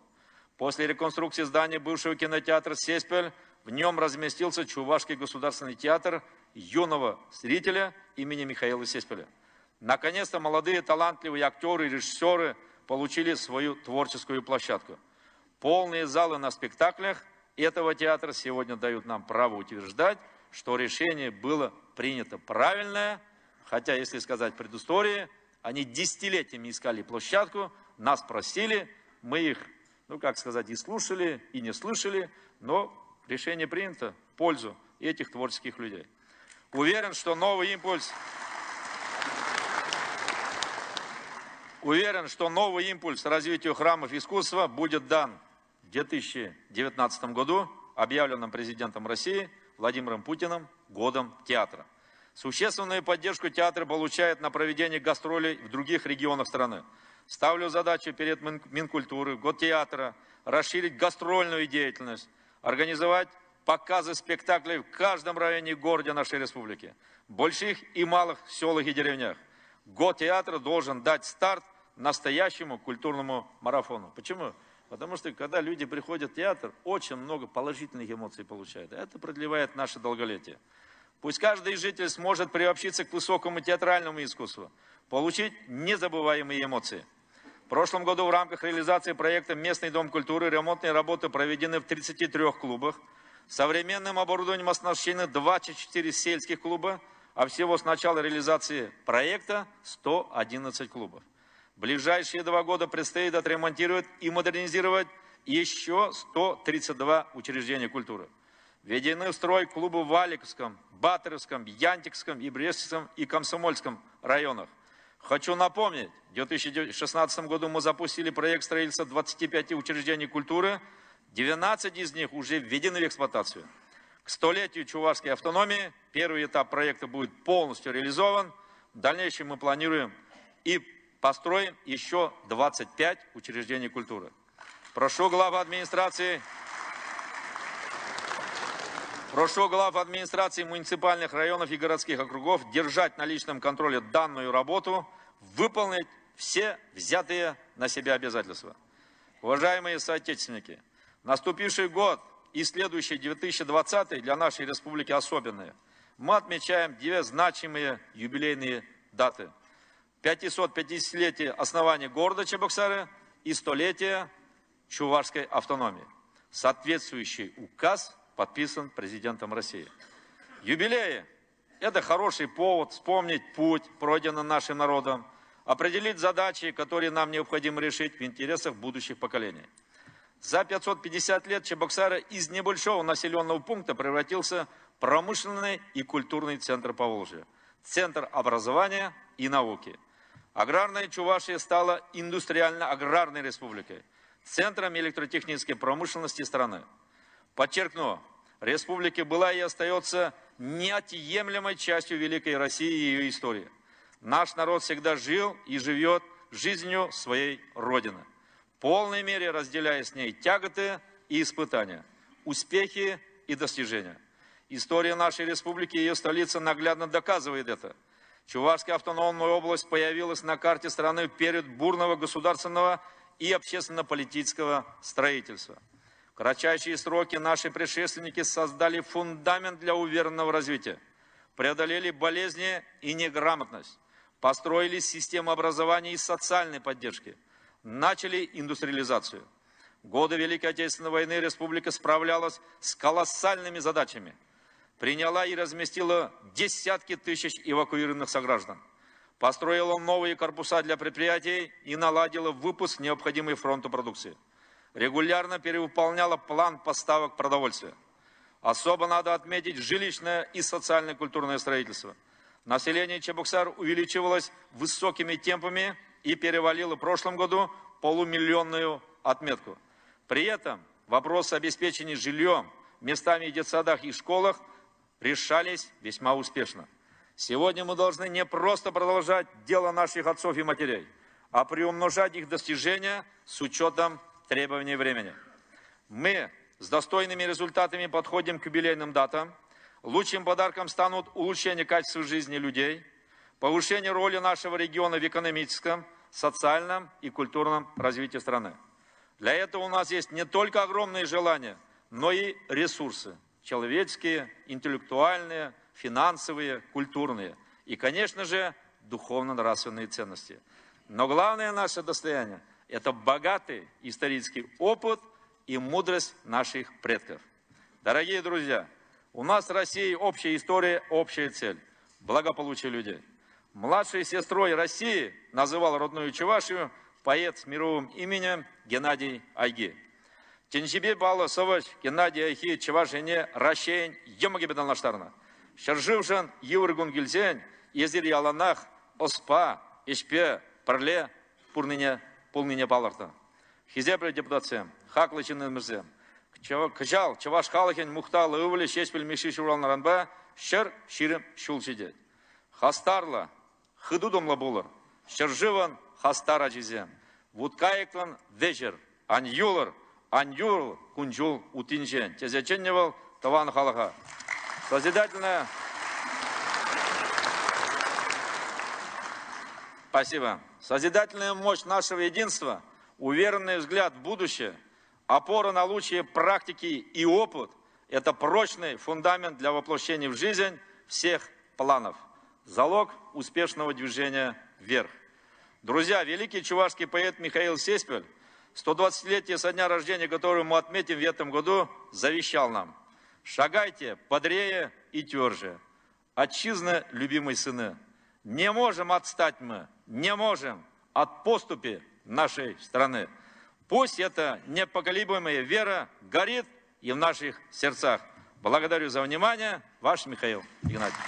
После реконструкции здания бывшего кинотеатра «Сеспель» в нем разместился Чувашский государственный театр юного зрителя имени Михаила Сеспеля. Наконец-то молодые талантливые актеры и режиссеры получили свою творческую площадку. Полные залы на спектаклях этого театра сегодня дают нам право утверждать, что решение было принято правильное, хотя, если сказать предыстории, они десятилетиями искали площадку, нас просили, мы их, и слушали, и не слышали, но решение принято в пользу этих творческих людей. Уверен, что новый импульс развитию храмов искусства будет дан в 2019 году, объявленным президентом России Владимиром Путиным годом театра. Существенную поддержку театр получает на проведение гастролей в других регионах страны. Ставлю задачу перед Минкультурой, год театра, расширить гастрольную деятельность, организовать показы спектаклей в каждом районе и городе нашей республики, больших и малых селах и деревнях. Год театра должен дать старт настоящему культурному марафону. Почему? Потому что, когда люди приходят в театр, очень много положительных эмоций получают. Это продлевает наше долголетие. Пусть каждый житель сможет приобщиться к высокому театральному искусству, получить незабываемые эмоции. В прошлом году в рамках реализации проекта «Местный дом культуры» ремонтные работы проведены в 33 клубах. Современным оборудованием оснащены 24 сельских клуба, а всего с начала реализации проекта 111 клубов. В ближайшие 2 года предстоит отремонтировать и модернизировать еще 132 учреждения культуры. Введены в строй клубы в Валиковском, Батыровском, Янтикском, Брестском и Комсомольском районах. Хочу напомнить, в 2016 году мы запустили проект строительства 25 учреждений культуры, 12 из них уже введены в эксплуатацию. К 100-летию чувашской автономии первый этап проекта будет полностью реализован. В дальнейшем мы планируем и построим еще 25 учреждений культуры. Прошу глав администрации муниципальных районов и городских округов держать на личном контроле данную работу, выполнить все взятые на себя обязательства. Уважаемые соотечественники, наступивший год и следующий 2020 для нашей республики особенные. Мы отмечаем 2 значимые юбилейные даты. 550-летие основания города Чебоксары и 100-летие Чувашской автономии. Соответствующий указ подписан президентом России. Юбилеи – это хороший повод вспомнить путь, пройденный нашим народом, определить задачи, которые нам необходимо решить в интересах будущих поколений. За 550 лет Чебоксары из небольшого населенного пункта превратился в промышленный и культурный центр Поволжья, центр образования и науки. Аграрная Чувашия стала индустриально-аграрной республикой, центром электротехнической промышленности страны. Подчеркну, республика была и остается неотъемлемой частью Великой России и ее истории. наш народ всегда жил и живет жизнью своей Родины, в полной мере разделяя с ней тяготы и испытания, успехи и достижения. История нашей республики и ее столицы наглядно доказывает это. Чувашская автономная область появилась на карте страны в период бурного государственного и общественно-политического строительства. В кратчайшие сроки наши предшественники создали фундамент для уверенного развития, преодолели болезни и неграмотность, построили систему образования и социальной поддержки, начали индустриализацию. В годы Великой Отечественной войны республика справлялась с колоссальными задачами, приняла и разместила десятки тысяч эвакуированных сограждан, построила новые корпуса для предприятий и наладила выпуск необходимой фронту продукции. Регулярно перевыполняла план поставок продовольствия. Особо надо отметить жилищное и социально-культурное строительство. Население Чебоксар увеличивалось высокими темпами и перевалило в прошлом году полумиллионную отметку. При этом вопросы обеспечения жильем, местами в детсадах и школах решались весьма успешно. Сегодня мы должны не просто продолжать дело наших отцов и матерей, а приумножать их достижения с учетом требований времени. Мы с достойными результатами подходим к юбилейным датам. Лучшим подарком станут улучшение качества жизни людей, повышение роли нашего региона в экономическом, социальном и культурном развитии страны. Для этого у нас есть не только огромные желания, но и ресурсы – человеческие, интеллектуальные, финансовые, культурные и, конечно же, духовно-нравственные ценности. Но главное наше достояние – это богатый исторический опыт и мудрость наших предков. Дорогие друзья, у нас в России общая история, общая цель – благополучие людей. Младшей сестрой России называл родную Чувашию поэт с мировым именем Геннадий Айги. Тенчебе балы совыч Геннадий Айги Чувашине Рашейн Емагебедалнаштарна. Шаржившан Юргун Гильзен езир яланах оспа, ишпе, парле, пулнине паларта. Хизебре депутациям, хаклычын мирзем. Кычал, Чуваш халахен мухтал өвілі шешпіл меші шурална ранба, шыр ширим шулчидет. Хастарла, хыдудомла булыр, шыржыван хастара жизем. Вудкаектан вечер, аньюлыр, аньюл кунжул утинжен. Тезеченневал таван халаха. Созидательная... Спасибо. Созидательная мощь нашего единства, уверенный взгляд в будущее, опора на лучшие практики и опыт – это прочный фундамент для воплощения в жизнь всех планов. Залог успешного движения вверх. Друзья, великий чувашский поэт Михаил Сеспель, 120-летие со дня рождения, которое мы отметим в этом году, завещал нам: «Шагайте бодрее и тверже, отчизны, любимые сыны. Не можем отстать мы, не можем от поступи нашей страны. Пусть эта непоколебимая вера горит и в наших сердцах». Благодарю за внимание. Ваш Михаил Игнатьевич.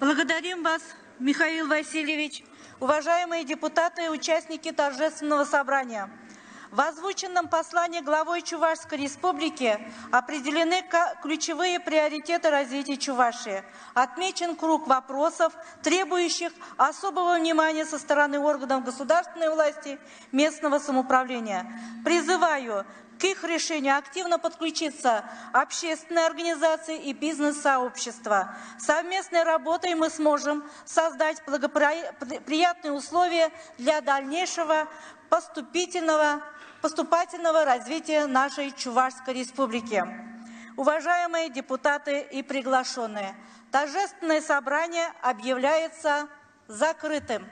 Благодарим вас, Михаил Васильевич, уважаемые депутаты и участники торжественного собрания. В озвученном послании главой Чувашской Республики определены ключевые приоритеты развития Чувашии. Отмечен круг вопросов, требующих особого внимания со стороны органов государственной власти, местного самоуправления. Призываю к их решению активно подключиться общественные организации и бизнес-сообщества. Совместной работой мы сможем создать благоприятные условия для дальнейшего поступательного развития нашей Чувашской Республики. Уважаемые депутаты и приглашенные, торжественное собрание объявляется закрытым.